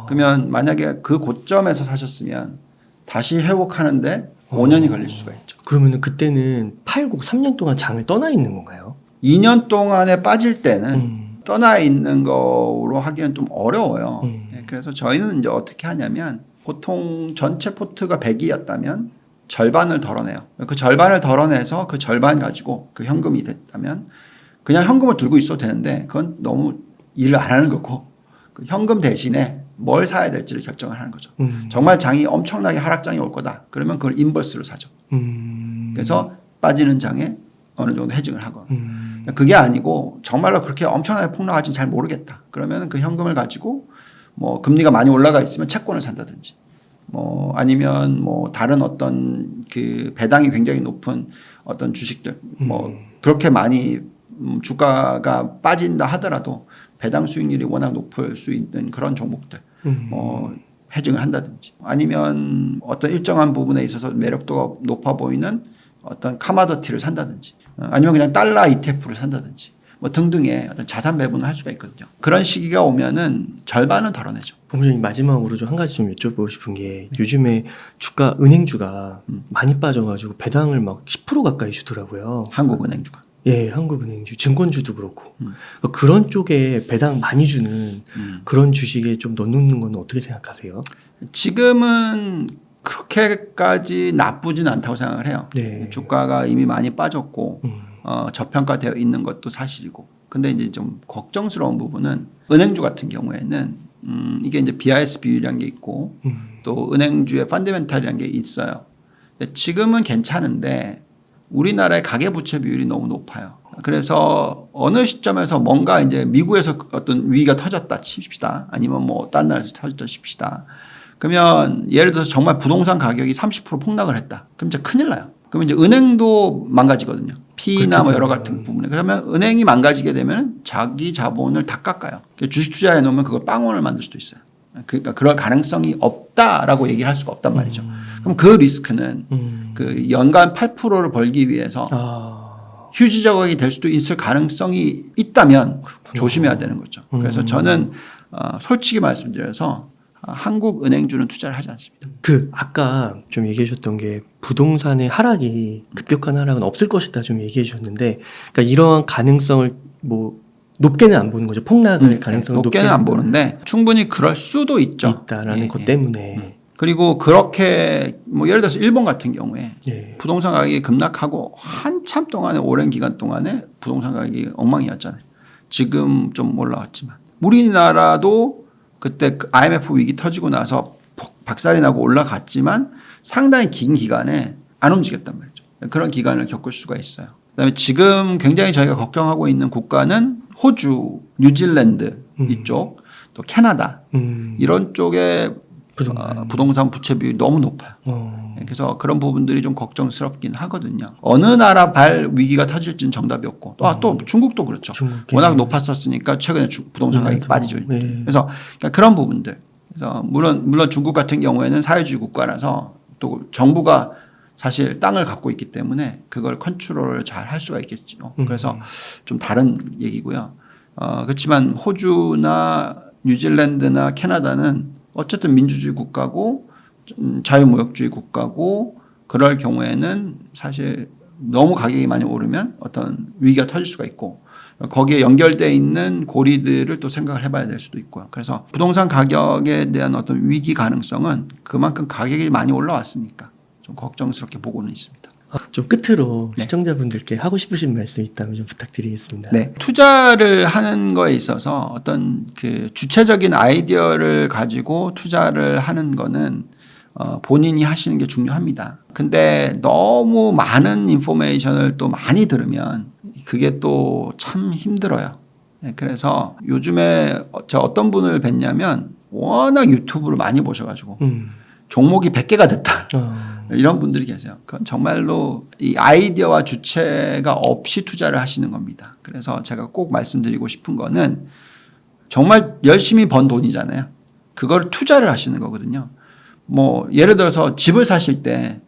그러면 만약에 그 고점에서 사셨으면 다시 회복하는데 5년이 걸릴 수가 있죠. 그러면은 그때는 팔고 3년 동안 장을 떠나 있는 건가요? 2년 동안에 빠질 때는 떠나 있는 거로 하기는 좀 어려워요. 예, 그래서 저희는 이제 어떻게 하냐면 보통 전체 포트가 100이었다면 절반을 덜어내요. 그 절반을 덜어내서 그 절반 가지고 그 현금이 됐다면 그냥 현금을 들고 있어도 되는데 그건 너무 일을 안 하는 거고 그 현금 대신에 뭘 사야 될지를 결정을 하는 거죠. 정말 장이 엄청나게 하락장이 올 거다. 그러면 그걸 인버스로 사죠. 그래서 빠지는 장에 어느 정도 헤징을 하고 그게 아니고 정말로 그렇게 엄청나게 폭락할지는 잘 모르겠다. 그러면 그 현금을 가지고 뭐 금리가 많이 올라가 있으면 채권을 산다든지 뭐 아니면 뭐 다른 어떤 그 배당이 굉장히 높은 어떤 주식들 뭐 그렇게 많이 주가가 빠진다 하더라도 배당 수익률이 워낙 높을 수 있는 그런 종목들 뭐 헤징을 한다든지 아니면 어떤 일정한 부분에 있어서 매력도가 높아 보이는 어떤 카마더티를 산다든지 아니면 그냥 달러 ETF를 산다든지 뭐 등등의 어떤 자산 배분을 할 수가 있거든요. 그런 시기가 오면은 절반은 덜어내죠. 본부장님 마지막으로 좀 한 가지 좀 여쭤보고 싶은 게 요즘에 주가 은행주가 많이 빠져가지고 배당을 막 10% 가까이 주더라고요. 한국은행주가. 예, 한국은행주, 증권주도 그렇고 그런 쪽에 배당 많이 주는 그런 주식에 좀 넣는 건 어떻게 생각하세요? 지금은 그렇게까지 나쁘진 않다고 생각을 해요. 네. 주가가 이미 많이 빠졌고 저평가되어 있는 것도 사실이고. 근데 이제 좀 걱정스러운 부분은 은행주 같은 경우에는 이게 이제 BIS 비율이라는 게 있고 또 은행주의 펀더멘탈이라는 게 있어요. 근데 지금은 괜찮은데 우리나라의 가계부채 비율이 너무 높아요. 그래서 어느 시점에서 뭔가 이제 미국에서 어떤 위기가 터졌다 칩시다. 아니면 뭐 다른 나라에서 터졌다 칩시다. 그러면 예를 들어서 정말 부동산 가격이 30% 폭락을 했다. 그럼 이제 큰일 나요. 그러면 이제 은행도 망가지거든요. P나 뭐 여러 같은 부분에. 그러면 은행이 망가지게 되면 자기 자본을 다 깎아요. 주식 투자해 놓으면 그걸 빵원을 만들 수도 있어요. 그러니까 그럴 가능성이 없다라고 얘기를 할 수가 없단 말이죠. 그럼 그 리스크는 그 연간 8%를 벌기 위해서 휴지 조각이 될 수도 있을 가능성이 있다면 조심해야 되는 거죠. 그래서 저는 솔직히 말씀드려서 한국은행주는 투자를 하지 않습니다. 그 아까 좀 얘기해 주셨던 게 부동산의 하락이 급격한 하락은 없을 것이다 좀 얘기해 주셨는데 그러니까 이러한 가능성을 뭐 높게는 안 보는 거죠. 폭락의 가능성을 높게는 안 보는데 충분히 그럴 수도 있죠. 있다라는 것 때문에. 그리고 그렇게 뭐 예를 들어서 일본 같은 경우에 예. 부동산 가격이 급락하고 한참 동안에 오랜 기간 동안에 부동산 가격이 엉망이었잖아요. 지금 좀 올라왔지만 우리나라도 그때 그 IMF 위기 터지고 나서 박살이 나고 올라갔지만 상당히 긴 기간에 안 움직였단 말이죠. 그런 기간을 겪을 수가 있어요. 그다음에 지금 굉장히 저희가 걱정하고 있는 국가는 호주, 뉴질랜드 이쪽, 또 캐나다 이런 쪽에 부동산 부채 비율이 너무 높아요. 어. 그래서 그런 부분들이 좀 걱정스럽긴 하거든요. 어느 나라 발 위기가 터질지는 정답이 없고 또 중국도 그렇죠. 중국, 워낙 높았었으니까 최근에 부동산 가격이 빠지죠. 네. 그래서 그러니까 그런 부분들. 그래서 물론 중국 같은 경우에는 사회주의 국가라서 또 정부가 사실 땅을 갖고 있기 때문에 그걸 컨트롤을 잘 할 수가 있겠죠. 그래서 좀 다른 얘기고요. 그렇지만 호주나 뉴질랜드나 캐나다는 어쨌든 민주주의 국가고 자유무역주의 국가고 그럴 경우에는 사실 너무 가격이 많이 오르면 어떤 위기가 터질 수가 있고 거기에 연결되어 있는 고리들을 또 생각을 해봐야 될 수도 있고요. 그래서 부동산 가격에 대한 어떤 위기 가능성은 그만큼 가격이 많이 올라왔으니까 좀 걱정스럽게 보고는 있습니다. 좀 끝으로 네. 시청자분들께 하고 싶으신 말씀 있다면 좀 부탁드리겠습니다. 네. 투자를 하는 거에 있어서 어떤 그 주체적인 아이디어를 가지고 투자를 하는 거는 본인이 하시는 게 중요합니다. 근데 너무 많은 인포메이션을 또 많이 들으면 그게 또 참 힘들어요. 네, 그래서 요즘에 저 어떤 분을 뵀냐면 워낙 유튜브를 많이 보셔가지고 종목이 100개가 됐다. 이런 분들이 계세요. 그건 정말로 이 아이디어와 주체가 없이 투자를 하시는 겁니다. 그래서 제가 꼭 말씀드리고 싶은 거는 정말 열심히 번 돈이잖아요. 그걸 투자를 하시는 거거든요. 뭐 예를 들어서 집을 사실 때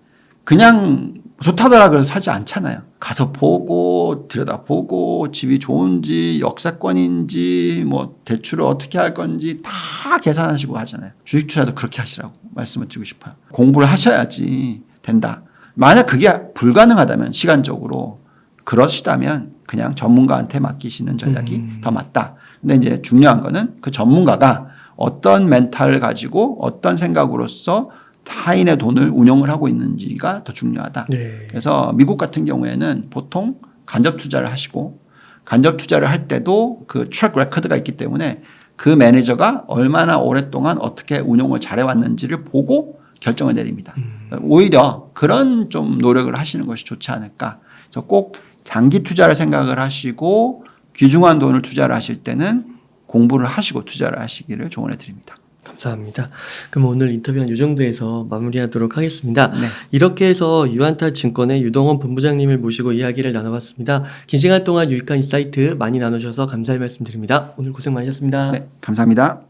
그냥 좋다더라 그래서 사지 않잖아요. 가서 보고 들여다보고 집이 좋은지 역세권인지 뭐 대출을 어떻게 할 건지 다 계산하시고 하잖아요. 주식 투자도 그렇게 하시라고 말씀을 드리고 싶어요. 공부를 하셔야지 된다. 만약 그게 불가능하다면 시간적으로 그러시다면 그냥 전문가한테 맡기시는 전략이 더 맞다. 근데 이제 중요한 거는 그 전문가가 어떤 멘탈을 가지고 어떤 생각으로서 타인의 돈을 운용을 하고 있는지가 더 중요하다. 네. 그래서 미국 같은 경우에는 보통 간접 투자를 하시고 간접 투자를 할 때도 그 트랙 레코드가 있기 때문에 그 매니저가 얼마나 오랫동안 어떻게 운용을 잘해왔는지를 보고 결정을 내립니다. 오히려 그런 좀 노력을 하시는 것이 좋지 않을까. 그래서 꼭 장기 투자를 생각을 하시고 귀중한 돈을 투자를 하실 때는 공부를 하시고 투자를 하시기를 조언해 드립니다. 감사합니다. 그럼 오늘 인터뷰는 이 정도에서 마무리하도록 하겠습니다. 네. 이렇게 해서 유한타 증권의 유동원 본부장님을 모시고 이야기를 나눠봤습니다. 긴 시간 동안 유익한 인사이트 많이 나누셔서 감사의 말씀드립니다. 오늘 고생 많으셨습니다. 네, 감사합니다.